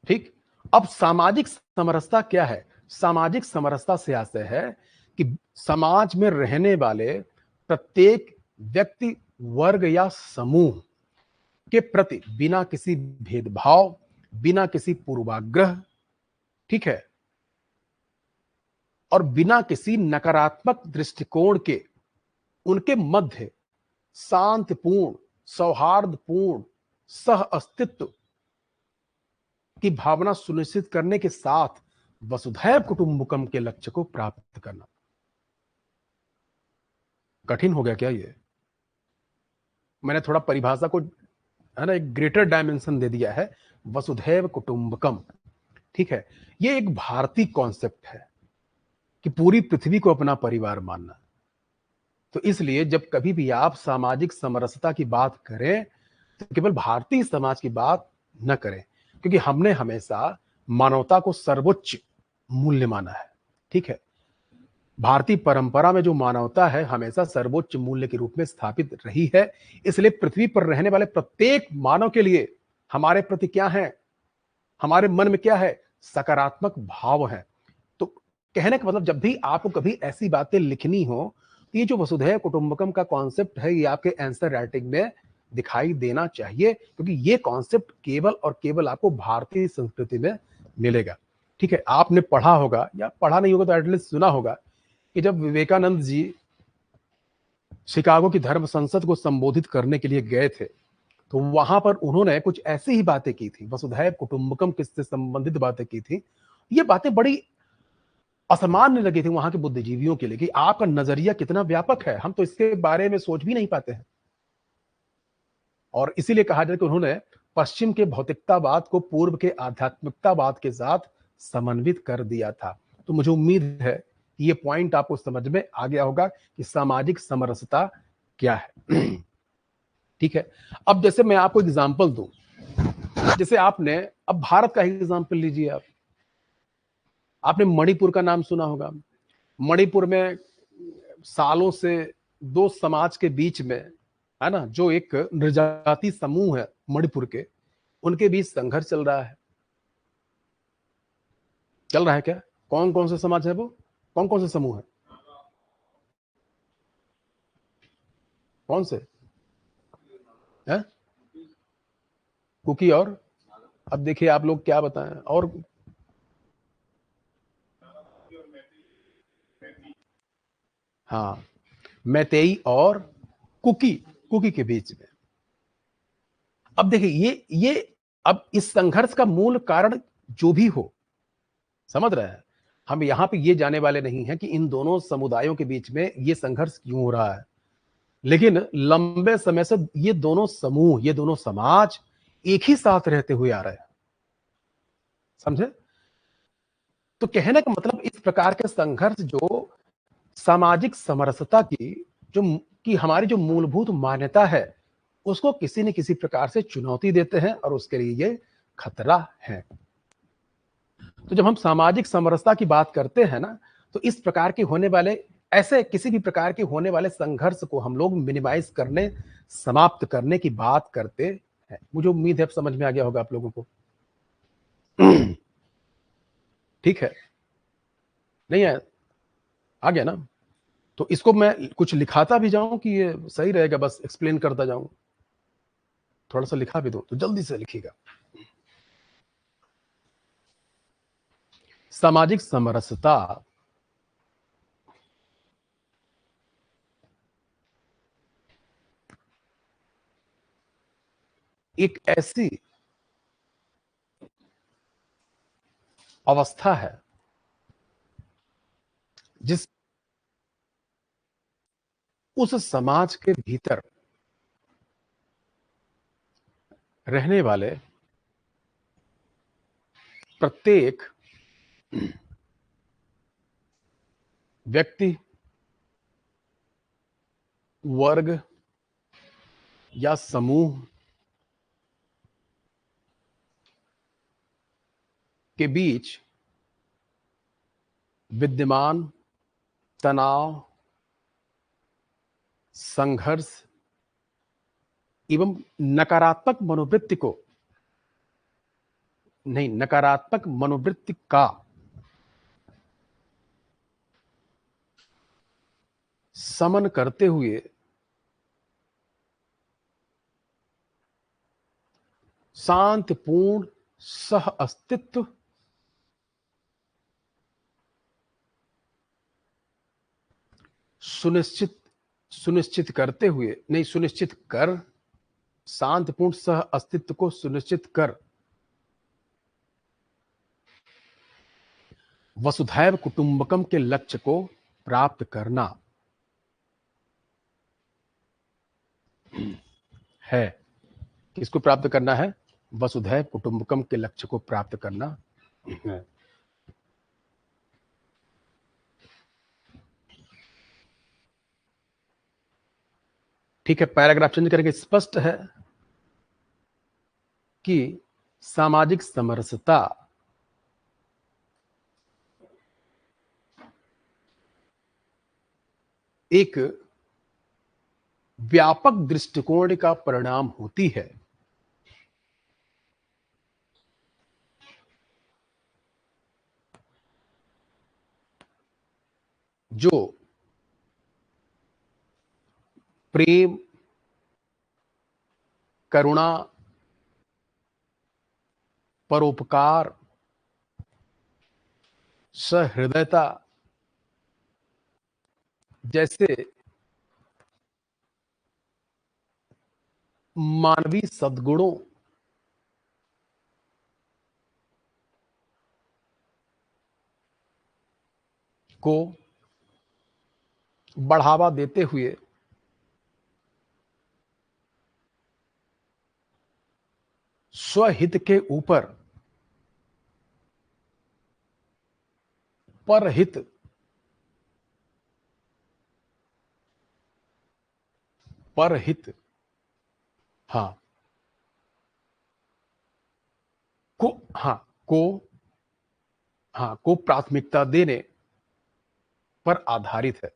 ठीक। अब सामाजिक समरसता क्या है? सामाजिक समरसता से आशय है कि समाज में रहने वाले प्रत्येक व्यक्ति, वर्ग या समूह के प्रति बिना किसी भेदभाव, बिना किसी पूर्वाग्रह, ठीक है, और बिना किसी नकारात्मक दृष्टिकोण के उनके मध्य शांतिपूर्ण, सौहार्दपूर्ण सह अस्तित्व की भावना सुनिश्चित करने के साथ वसुधैव कुटुंबकम के लक्ष्य को प्राप्त करना। कठिन हो गया क्या ये? मैंने थोड़ा परिभाषा को, है ना, एक ग्रेटर डायमेंशन दे दिया है। वसुधैव कुटुंबकम, ठीक है, ये एक भारतीय कॉन्सेप्ट है कि पूरी पृथ्वी को अपना परिवार मानना। तो इसलिए जब कभी भी आप सामाजिक समरसता की बात करें तो केवल भारतीय समाज की बात न करें, क्योंकि हमने हमेशा मानवता को सर्वोच्च मूल्य माना है। ठीक है, भारतीय परंपरा में जो मानवता है हमेशा सर्वोच्च मूल्य के रूप में स्थापित रही है। इसलिए पृथ्वी पर रहने वाले प्रत्येक मानव के लिए हमारे प्रति क्या है, हमारे मन में क्या है, सकारात्मक भाव है। तो कहने का मतलब, जब भी आपको कभी ऐसी बातें लिखनी हो तो ये जो वसुधैव कुटुंबकम का कॉन्सेप्ट है ये आपके आंसर राइटिंग में दिखाई देना चाहिए, क्योंकि ये कॉन्सेप्ट केवल और केवल आपको भारतीय संस्कृति में मिलेगा। ठीक है, आपने पढ़ा होगा या पढ़ा नहीं होगा तो एटलीस्ट सुना होगा कि जब विवेकानंद जी शिकागो की धर्म संसद को संबोधित करने के लिए गए थे तो वहां पर उन्होंने कुछ ऐसी ही बातें की थी, वसुधैव कुटुंबकम किससे संबंधित बातें की थी। ये बातें बड़ी असामान्य लगी थी वहां के बुद्धिजीवियों के लिए कि आपका नजरिया कितना व्यापक है, हम तो इसके बारे में सोच भी नहीं पाते हैं। और इसीलिए कहा जाए कि उन्होंने पश्चिम के भौतिकतावाद को पूर्व के आध्यात्मिकतावाद के साथ समन्वित कर दिया था। तो मुझे उम्मीद है कि ये पॉइंट आपको समझ में आ गया होगा कि सामाजिक समरसता क्या है। ठीक है, अब जैसे मैं आपको एग्जांपल दूं, जैसे आपने अब भारत का एग्जांपल लीजिए। आपने मणिपुर का नाम सुना होगा। मणिपुर में सालों से दो समाज के बीच में, है ना, जो एक नृजाति समूह है मणिपुर के, उनके बीच संघर्ष चल रहा है। चल रहा है क्या? कौन कौन से समाज है वो, कौन कौन से समूह है, कौन से है? कुकी और, अब देखिए आप लोग क्या बताएं और। हाँ, मैतेई और कुकी, कुकी के बीच में। अब देखिए ये अब इस संघर्ष का मूल कारण जो भी हो, समझ रहे हैं, हम यहां पे ये जाने वाले नहीं हैं कि इन दोनों समुदायों के बीच में ये संघर्ष क्यों हो रहा है, लेकिन लंबे समय से ये दोनों समूह, ये दोनों समाज एक ही साथ रहते हुए आ रहे हैं। समझे? तो कहने का मतलब, इस प्रकार के संघर्ष जो सामाजिक समरसता की जो की हमारी जो मूलभूत मान्यता है उसको किसी न किसी प्रकार से चुनौती देते हैं और उसके लिए ये खतरा है। तो जब हम सामाजिक समरसता की बात करते हैं ना, तो इस प्रकार के होने वाले, ऐसे किसी भी प्रकार के होने वाले संघर्ष को हम लोग मिनिमाइज करने, समाप्त करने की बात करते हैं। मुझे उम्मीद है अब समझ में आ गया होगा आप लोगों को। ठीक है, नहीं है, आ गया ना? तो इसको मैं कुछ लिखाता भी जाऊं कि ये सही रहेगा बस एक्सप्लेन करता जाऊं? थोड़ा सा लिखा भी दो तो जल्दी से लिखिएगा। सामाजिक समरसता एक ऐसी अवस्था है जिस उस समाज के भीतर रहने वाले प्रत्येक व्यक्ति, वर्ग या समूह के बीच विद्यमान तनाव, संघर्ष एवं नकारात्मक मनोवृत्ति को नहीं, नकारात्मक मनोवृत्ति का समन करते हुए शांतिपूर्ण सह अस्तित्व सुनिश्चित सुनिश्चित करते हुए, नहीं, सुनिश्चित कर, शांतिपूर्ण सह अस्तित्व को सुनिश्चित कर वसुधैव कुटुंबकम के लक्ष्य को प्राप्त करना है। किसको प्राप्त करना है? वसुधैव कुटुंबकम के लक्ष्य को प्राप्त करना है। ठीक है, पैराग्राफ चेंज करके स्पष्ट है कि सामाजिक समरसता एक व्यापक दृष्टिकोण का परिणाम होती है जो प्रेम, करुणा, परोपकार, सहृदयता जैसे मानवीय सद्गुणों को बढ़ावा देते हुए स्वहित के ऊपर परहित परहित हाँ को हाँ को हाँ को प्राथमिकता देने पर आधारित है।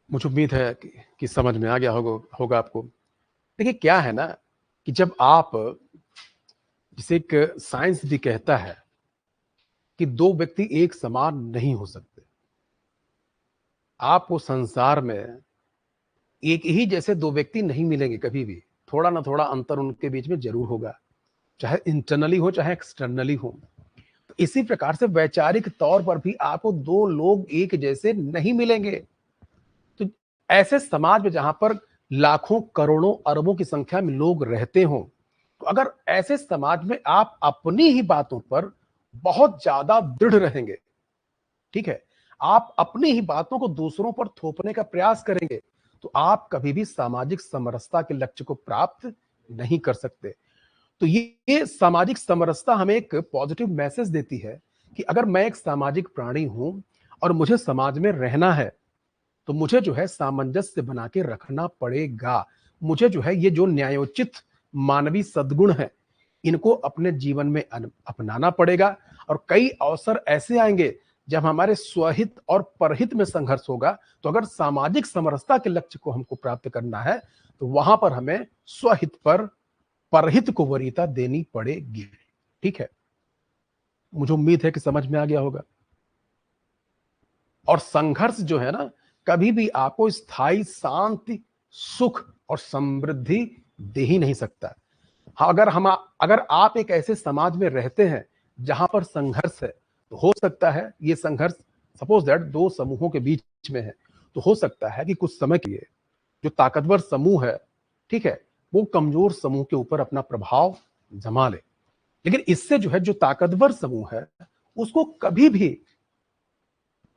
मुझे उम्मीद है कि समझ में आ गया होगा आपको। देखिए क्या है ना कि जब आप, जिसे एक साइंस भी कहता है कि दो व्यक्ति एक समान नहीं हो सकते, आपको संसार में एक ही जैसे दो व्यक्ति नहीं मिलेंगे कभी भी, थोड़ा ना थोड़ा अंतर उनके बीच में जरूर होगा, चाहे इंटरनली हो चाहे एक्सटर्नली हो। तो इसी प्रकार से वैचारिक तौर पर भी आपको दो लोग एक जैसे नहीं मिलेंगे। तो ऐसे समाज में जहां पर लाखों करोड़ों अरबों की संख्या में लोग रहते हों, तो अगर ऐसे समाज में आप अपनी ही बातों पर बहुत ज्यादा दृढ़ रहेंगे, ठीक है, आप अपनी ही बातों को दूसरों पर थोपने का प्रयास करेंगे, तो आप कभी भी सामाजिक समरसता के लक्ष्य को प्राप्त नहीं कर सकते। तो ये सामाजिक समरसता हमें एक पॉजिटिव मैसेज देती है कि अगर मैं एक सामाजिक प्राणी हूं और मुझे समाज में रहना है, तो मुझे जो है सामंजस्य बना के रखना पड़ेगा। मुझे जो है ये जो न्यायोचित मानवीय सद्गुण है, इनको अपने जीवन में अपनाना पड़ेगा। और कई अवसर ऐसे आएंगे जब हमारे स्वहित और परहित में संघर्ष होगा। तो अगर सामाजिक समरसता के लक्ष्य को हमको प्राप्त करना है, तो वहां पर हमें स्वहित पर परहित को वरीयता देनी पड़ेगी। ठीक है, मुझे उम्मीद है कि समझ में आ गया होगा। और संघर्ष जो है ना, कभी भी आपको स्थायी शांति, सुख और समृद्धि दे ही नहीं सकता। हाँ, अगर आप एक ऐसे समाज में रहते हैं जहां पर संघर्ष है, तो हो सकता है ये संघर्ष, सपोज दैट दो समूहों के बीच में है, तो हो सकता है कि कुछ समय के लिए जो ताकतवर समूह है, ठीक है, वो कमजोर समूह के ऊपर अपना प्रभाव जमा ले। लेकिन इससे जो है, जो ताकतवर समूह है, उसको कभी भी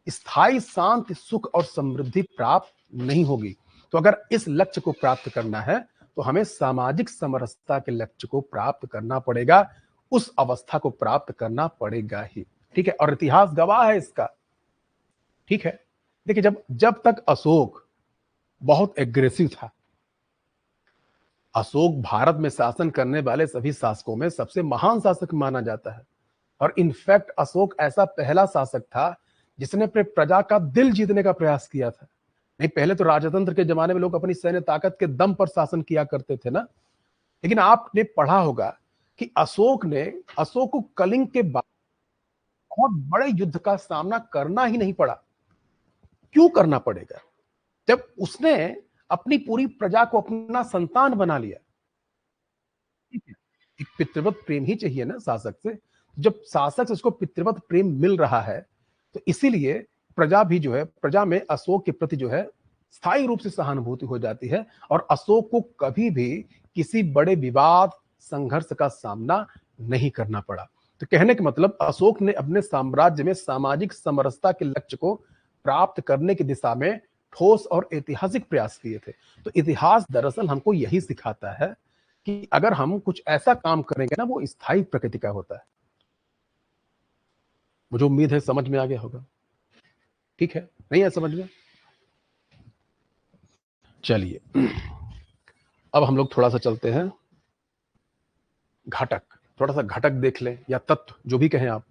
स्थायी शांति, सुख और समृद्धि प्राप्त नहीं होगी। तो अगर इस लक्ष्य को प्राप्त करना है, तो हमें सामाजिक समरसता के लक्ष्य को प्राप्त करना पड़ेगा, उस अवस्था को प्राप्त करना पड़ेगा ही। ठीक है, और इतिहास गवाह है इसका। ठीक है, देखिए जब तक अशोक बहुत एग्रेसिव था, अशोक भारत में शासन करने वाले सभी शासकों में सबसे महान शासक माना जाता है। और इनफैक्ट अशोक ऐसा पहला शासक था जिसने अपने प्रजा का दिल जीतने का प्रयास किया था। नहीं, पहले तो राजतंत्र के जमाने में लोग अपनी सैन्य ताकत के दम पर शासन किया करते थे ना। लेकिन आपने पढ़ा होगा कि अशोक को कलिंग के बाद बहुत बड़े युद्ध का सामना करना ही नहीं पड़ा। क्यों करना पड़ेगा? जब उसने अपनी पूरी प्रजा को अपना संतान बना लिया। ठीक है, एक पितृवत प्रेम ही चाहिए ना शासक से। जब शासक से उसको पितृवत प्रेम मिल रहा है, तो इसीलिए प्रजा भी जो है, प्रजा में अशोक के प्रति जो है स्थायी रूप से सहानुभूति हो जाती है, और अशोक को कभी भी किसी बड़े विवाद संघर्ष का सामना नहीं करना पड़ा। तो कहने का मतलब, अशोक ने अपने साम्राज्य में सामाजिक समरसता के लक्ष्य को प्राप्त करने की दिशा में ठोस और ऐतिहासिक प्रयास किए थे। तो इतिहास दरअसल हमको यही सिखाता है कि अगर हम कुछ ऐसा काम करेंगे ना, वो स्थायी प्रकृति का होता है। मुझे उम्मीद है समझ में आ गया होगा। ठीक है, नहीं है समझ में? चलिए, अब हम लोग थोड़ा सा चलते हैं घटक। थोड़ा सा घटक देख लें, या तत्व, जो भी कहें आप।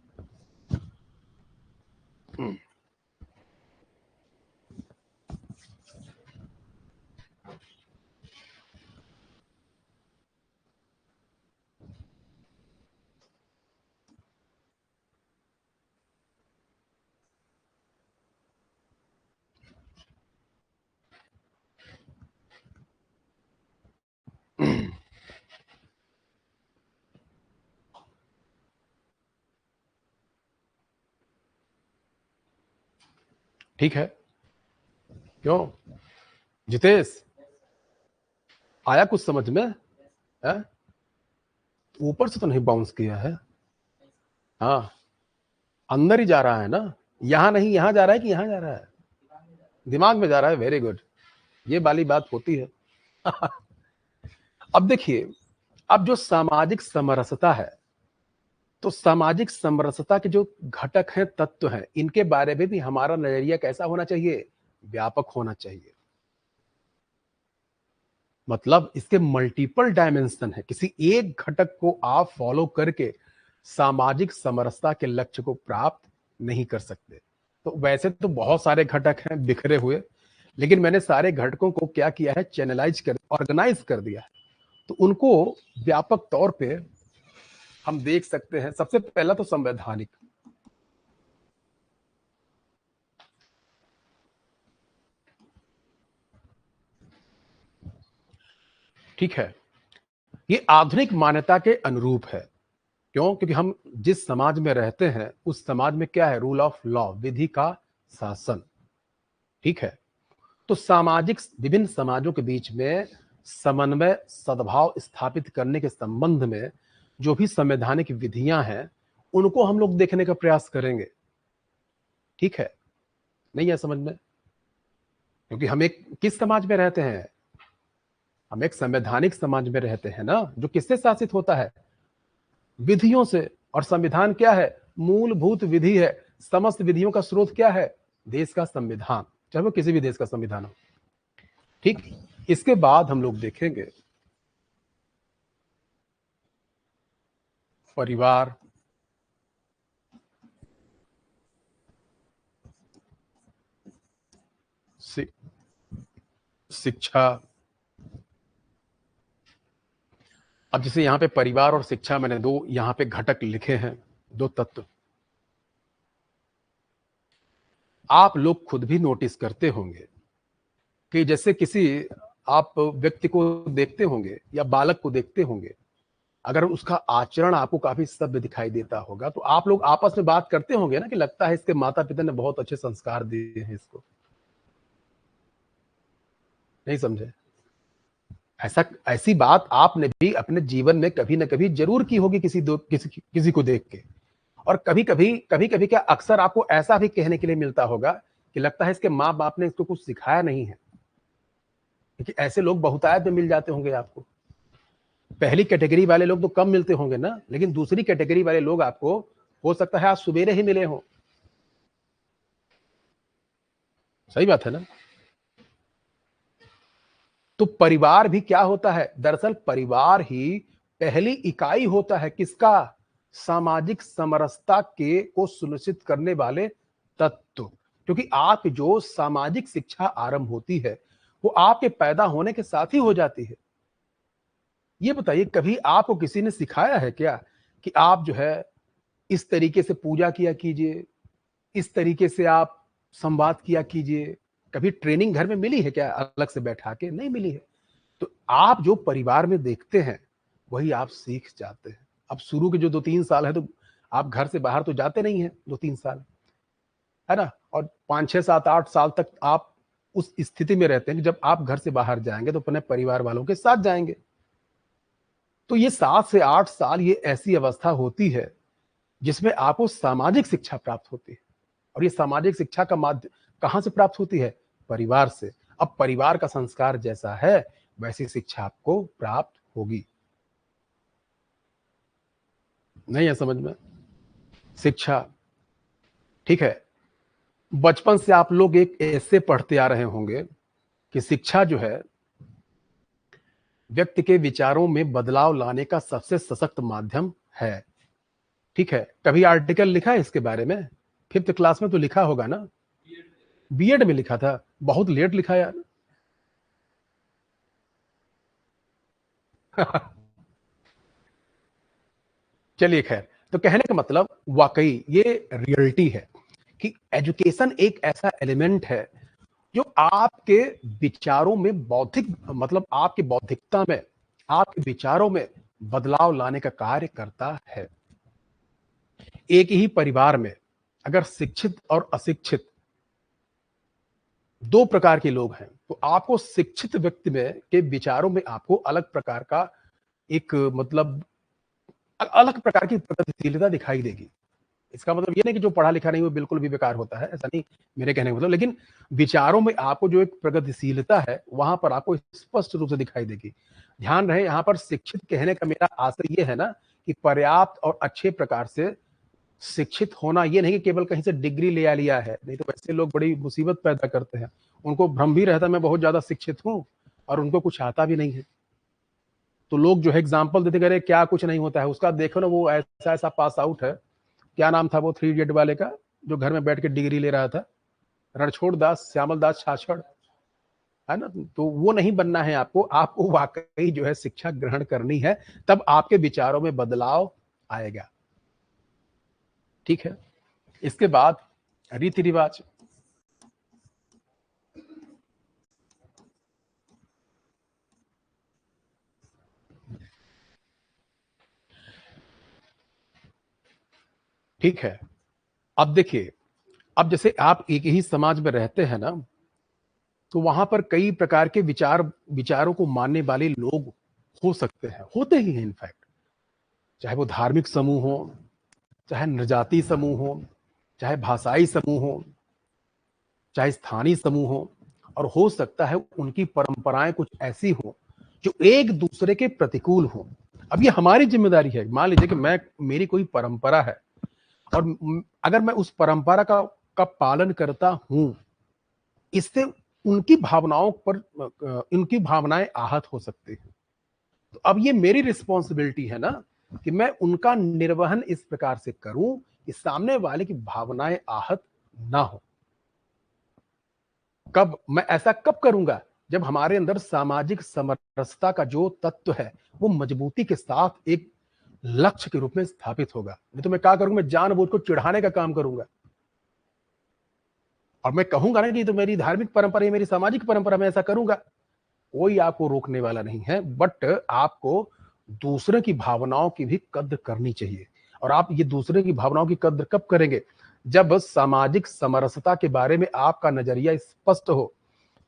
ठीक है, क्यों जितेश, आया कुछ समझ में है? ऊपर से तो नहीं बाउंस किया है? हाँ, अंदर ही जा रहा है ना, यहां नहीं, यहां जा रहा है कि यहां जा रहा है? दिमाग में जा रहा है। वेरी गुड, ये वाली बात होती है। अब देखिए, अब जो सामाजिक समरसता है, तो सामाजिक समरसता के जो घटक हैं, तत्व हैं, इनके बारे में भी हमारा नजरिया कैसा होना चाहिए? व्यापक होना चाहिए। मतलब इसके मल्टीपल डायमेंशन है। किसी एक घटक को आप फॉलो करके सामाजिक समरसता के लक्ष्य को प्राप्त नहीं कर सकते। तो वैसे तो बहुत सारे घटक हैं बिखरे हुए, लेकिन मैंने सारे घटकों को क्या किया है? चैनलाइज कर, ऑर्गेनाइज कर दिया है। तो उनको व्यापक तौर पे हम देख सकते हैं। सबसे पहला तो संवैधानिक। ठीक है, ये आधुनिक मान्यता के अनुरूप है। क्यों? क्योंकि हम जिस समाज में रहते हैं, उस समाज में क्या है? रूल ऑफ लॉ, विधि का शासन। ठीक है, तो सामाजिक, विभिन्न समाजों के बीच में समन्वय, सद्भाव स्थापित करने के संबंध में जो भी संवैधानिक विधियां हैं, उनको हम लोग देखने का प्रयास करेंगे। ठीक है, नहीं है समझ में? क्योंकि हम एक किस समाज में रहते हैं? हम एक संवैधानिक समाज में रहते हैं ना, जो किससे शासित होता है? विधियों से। और संविधान क्या है? मूलभूत विधि है। समस्त विधियों का स्रोत क्या है? देश का संविधान, चाहे वो किसी भी देश का संविधान हो। ठीक, इसके बाद हम लोग देखेंगे परिवार, शिक्षा। अब जैसे यहाँ पे परिवार और शिक्षा, मैंने दो यहाँ पे घटक लिखे हैं, दो तत्व। आप लोग खुद भी नोटिस करते होंगे कि जैसे किसी, आप व्यक्ति को देखते होंगे या बालक को देखते होंगे, अगर उसका आचरण आपको काफी सभ्य दिखाई देता होगा, तो आप लोग आपस में बात करते होंगे ना कि लगता है इसके माता पिता ने बहुत अच्छे संस्कार दिए हैं इसको। नहीं समझे? ऐसा, ऐसी बात आपने भी अपने जीवन में कभी ना कभी जरूर की होगी, किसी को देख के। और कभी कभी क्या, अक्सर आपको ऐसा भी कहने के लिए मिलता होगा कि लगता है इसके माँ बाप ने इसको कुछ सिखाया नहीं है। क्योंकि ऐसे लोग बहुतायत में मिल जाते होंगे आपको। पहली कैटेगरी वाले लोग तो कम मिलते होंगे ना, लेकिन दूसरी कैटेगरी वाले लोग आपको हो सकता है आज सुबेरे ही मिले हो। सही बात है ना? तो परिवार भी क्या होता है? दरअसल परिवार ही पहली इकाई होता है किसका? सामाजिक समरसता के को सुनिश्चित करने वाले तत्व, क्योंकि आप जो सामाजिक शिक्षा आरंभ होती है वो आपके पैदा होने के साथ ही हो जाती है। ये बताइए कभी आपको किसी ने सिखाया है क्या कि आप जो है इस तरीके से पूजा किया कीजिए, इस तरीके से आप संवाद किया कीजिए? कभी ट्रेनिंग घर में मिली है क्या अलग से बैठा के? नहीं मिली है। तो आप जो परिवार में देखते हैं, वही आप सीख जाते हैं। अब शुरू के जो 2-3 साल है तो आप घर से बाहर तो जाते नहीं हैं 2-3 साल, है ना? और 5, 6, 7, 8 साल तक आप उस स्थिति में रहते हैं कि जब आप घर से बाहर जाएँगे तो अपने परिवार वालों के साथ जाएँगे। तो ये 7 से 8 साल ये ऐसी अवस्था होती है, जिसमें आपको सामाजिक शिक्षा प्राप्त होती है। और ये सामाजिक शिक्षा का माध्य कहाँ से प्राप्त होती है? परिवार से। अब परिवार का संस्कार जैसा है, वैसी शिक्षा आपको प्राप्त होगी। नहीं है समझ में? शिक्षा, ठीक है। बचपन से आप लोग एक ऐसे पढ़ते आ रहे होंगे कि शिक्षा जो है, व्यक्ति के विचारों में बदलाव लाने का सबसे सशक्त माध्यम है। ठीक है। कभी आर्टिकल लिखा है इसके बारे में? 5th क्लास में तो लिखा होगा ना? बीएड में लिखा था। बहुत लेट लिखा यार। चलिए खैर, तो कहने का मतलब वाकई ये रियलिटी है कि एजुकेशन एक ऐसा एलिमेंट है जो आपके विचारों में बौद्धिक मतलब आपकी बौद्धिकता में, आपके विचारों में बदलाव लाने का कार्य करता है। एक ही परिवार में अगर शिक्षित और अशिक्षित 2 प्रकार के लोग हैं, तो आपको शिक्षित व्यक्ति में के विचारों में आपको अलग प्रकार का एक मतलब अलग प्रकार की प्रगतिशीलता दिखाई देगी। इसका मतलब ये नहीं कि जो पढ़ा लिखा नहीं वो बिल्कुल भी बेकार होता है, ऐसा नहीं मेरे कहने का मतलब, लेकिन विचारों में आपको जो एक प्रगतिशीलता है, वहाँ पर आपको स्पष्ट रूप से दिखाई देगी। ध्यान रहे यहाँ पर शिक्षित कहने का मेरा आशय ये है ना कि पर्याप्त और अच्छे प्रकार से शिक्षित होना ये नहीं कि केवल कहीं से डिग्री ले आ लिया है, नहीं तो वैसे लोग बड़ी मुसीबत पैदा करते हैं। उनको भ्रम भी रहता है मैं बहुत ज़्यादा शिक्षित हूँ और उनको कुछ आता भी नहीं है। तो लोग जो है एग्जाम्पल देते कह रहे क्या कुछ नहीं होता है, उसका देखो ना वो ऐसा पास आउट है। क्या नाम था वो 3 इडियट वाले का, जो घर में बैठ के डिग्री ले रहा था? रणछोड़ दास, श्यामल दास छाछड़, है ना? तो वो नहीं बनना है आपको, आपको वाकई जो है शिक्षा ग्रहण करनी है, तब आपके विचारों में बदलाव आएगा। ठीक है? इसके बाद रीति रिवाज। ठीक है। अब देखिए, अब जैसे आप एक ही समाज में रहते हैं ना, तो वहां पर कई प्रकार के विचारों को मानने वाले लोग हो सकते हैं, होते ही हैं इनफैक्ट। चाहे वो धार्मिक समूह हो, चाहे नृजाति समूह हो, चाहे भाषाई समूह हो, चाहे स्थानीय समूह हो, और हो सकता है उनकी परंपराएं कुछ ऐसी हो जो एक दूसरे के प्रतिकूल हो। अब ये हमारी जिम्मेदारी है, मान लीजिए कि मैं मेरी कोई परंपरा है और अगर मैं उस परंपरा का पालन करता हूं, इससे उनकी भावनाओं पर उनकी भावनाएं आहत हो सकती हैं। तो अब ये मेरी रिस्पॉन्सिबिलिटी है ना कि मैं उनका निर्वहन इस प्रकार से करूं कि सामने वाले की भावनाएं आहत ना हो। कब मैं ऐसा कब करूंगा? जब हमारे अंदर सामाजिक समरसता का जो तत्व है वो मजबूती के साथ एक लक्ष्य के रूप में स्थापित होगा। नहीं तो मैं क्या करूंगा? मैं जानबूझ को चिढ़ाने का काम करूंगा और मैं कहूंगा ना कि ये तो मेरी धार्मिक परंपरा है, मेरी सामाजिक परंपरा, मैं ऐसा करूंगा। कोई आपको रोकने वाला नहीं है, बट आपको दूसरे की भावनाओं की भी कद्र करनी चाहिए। और आप ये दूसरे की भावनाओं की कद्र कब करेंगे? जब सामाजिक समरसता के बारे में आपका नजरिया स्पष्ट हो,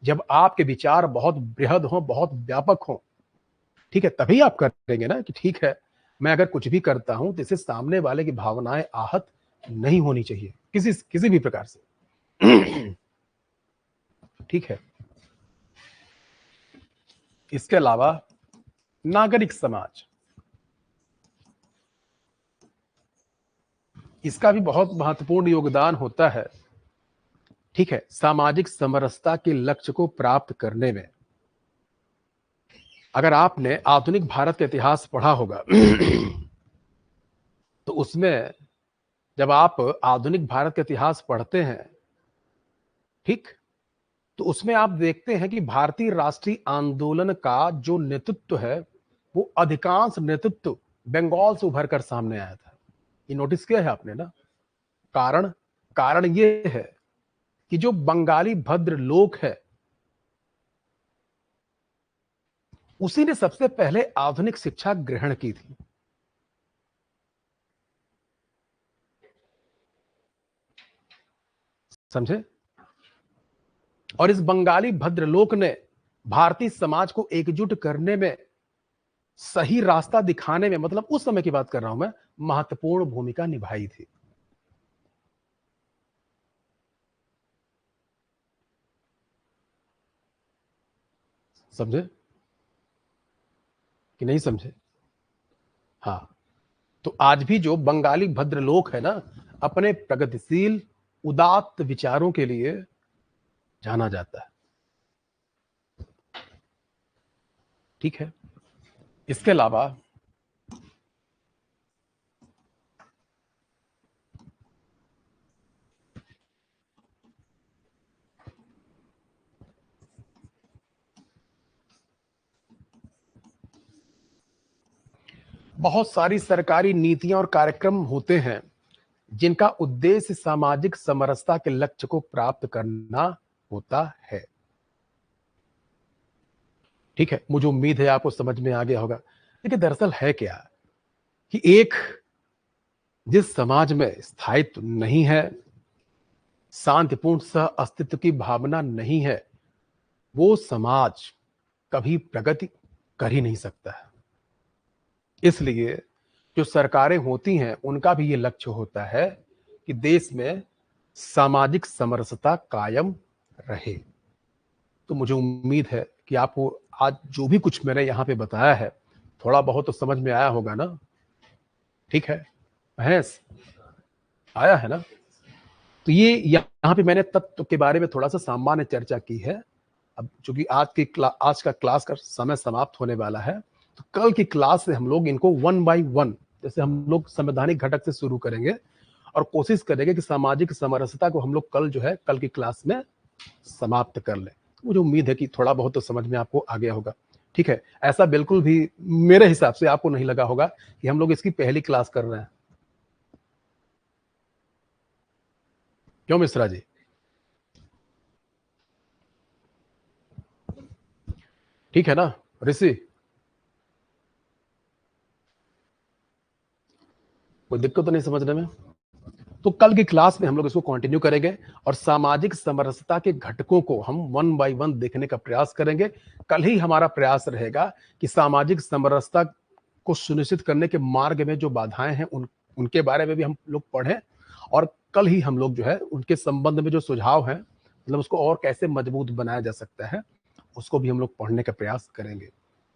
जब आपके विचार बहुत बृहद हो, बहुत व्यापक हो, ठीक है, तभी आप करेंगे ना कि ठीक है, मैं अगर कुछ भी करता हूं तो इससे सामने वाले की भावनाएं आहत नहीं होनी चाहिए किसी किसी भी प्रकार से। ठीक है। इसके अलावा नागरिक समाज, इसका भी बहुत महत्वपूर्ण योगदान होता है। ठीक है, सामाजिक समरसता के लक्ष्य को प्राप्त करने में। अगर आपने आधुनिक भारत का इतिहास पढ़ा होगा तो उसमें जब आप आधुनिक भारत का इतिहास पढ़ते हैं, ठीक, तो उसमें आप देखते हैं कि भारतीय राष्ट्रीय आंदोलन का जो नेतृत्व है, वो अधिकांश नेतृत्व बंगाल से उभर कर सामने आया था। ये नोटिस किया है आपने ना? कारण कारण ये है कि जो बंगाली भद्र लोग है, उसी ने सबसे पहले आधुनिक शिक्षा ग्रहण की थी। समझे? और इस बंगाली भद्रलोक ने भारतीय समाज को एकजुट करने में, सही रास्ता दिखाने में, मतलब उस समय की बात कर रहा हूं मैं, महत्वपूर्ण भूमिका निभाई थी। समझे कि नहीं समझे? हाँ, तो आज भी जो बंगाली भद्रलोक है ना, अपने प्रगतिशील उदात्त विचारों के लिए जाना जाता है। ठीक है, इसके अलावा बहुत सारी सरकारी नीतियां और कार्यक्रम होते हैं जिनका उद्देश्य सामाजिक समरसता के लक्ष्य को प्राप्त करना होता है। ठीक है, मुझे उम्मीद है आपको समझ में आ गया होगा। देखिए, दरअसल है क्या कि एक जिस समाज में स्थायित्व नहीं है, शांतिपूर्ण सह अस्तित्व की भावना नहीं है, वो समाज कभी प्रगति कर ही नहीं सकता है। इसलिए जो सरकारें होती हैं, उनका भी ये लक्ष्य होता है कि देश में सामाजिक समरसता कायम रहे। तो मुझे उम्मीद है कि आपको आज जो भी कुछ मैंने यहाँ पे बताया है, थोड़ा बहुत तो समझ में आया होगा ना? ठीक है, महेश, आया है ना? तो ये यहाँ पे मैंने तत्व के बारे में थोड़ा सा सामान्य चर्चा की है। अब चूंकि आज का क्लास का समय समाप्त होने वाला है, तो कल की क्लास से हम लोग इनको वन बाय वन, जैसे हम लोग संवैधानिक घटक से शुरू करेंगे और कोशिश करेंगे कि सामाजिक समरसता को हम लोग कल जो है कल की क्लास में समाप्त कर लें। मुझे उम्मीद है कि थोड़ा बहुत तो समझ में आपको आ गया होगा। ठीक है, ऐसा बिल्कुल भी मेरे हिसाब से आपको नहीं लगा होगा कि हम लोग इसकी पहली क्लास कर रहे हैं। क्यों मिश्रा जी? ठीक है ना ऋषि? कोई दिक्कत तो नहीं समझने में? तो कल की क्लास में हम लोग इसको कंटिन्यू करेंगे और सामाजिक समरसता के घटकों को हम वन बाय वन देखने का प्रयास करेंगे। कल ही हमारा प्रयास रहेगा कि सामाजिक समरसता को सुनिश्चित करने के मार्ग में जो बाधाएं हैं उनके बारे में भी हम लोग पढ़ें, और कल ही हम लोग जो है उनके संबंध में जो सुझाव हैं, मतलब उसको और कैसे मजबूत बनाया जा सकता है, उसको भी हम लोग पढ़ने का प्रयास करेंगे।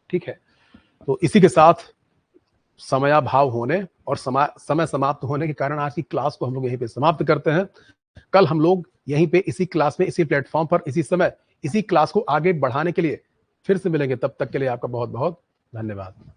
ठीक है, तो इसी के साथ समयाभाव होने और समय समाप्त होने के कारण आज की क्लास को हम लोग यहीं पे समाप्त करते हैं। कल हम लोग यहीं पे इसी क्लास में, इसी प्लेटफॉर्म पर, इसी समय, इसी क्लास को आगे बढ़ाने के लिए फिर से मिलेंगे। तब तक के लिए आपका बहुत बहुत धन्यवाद।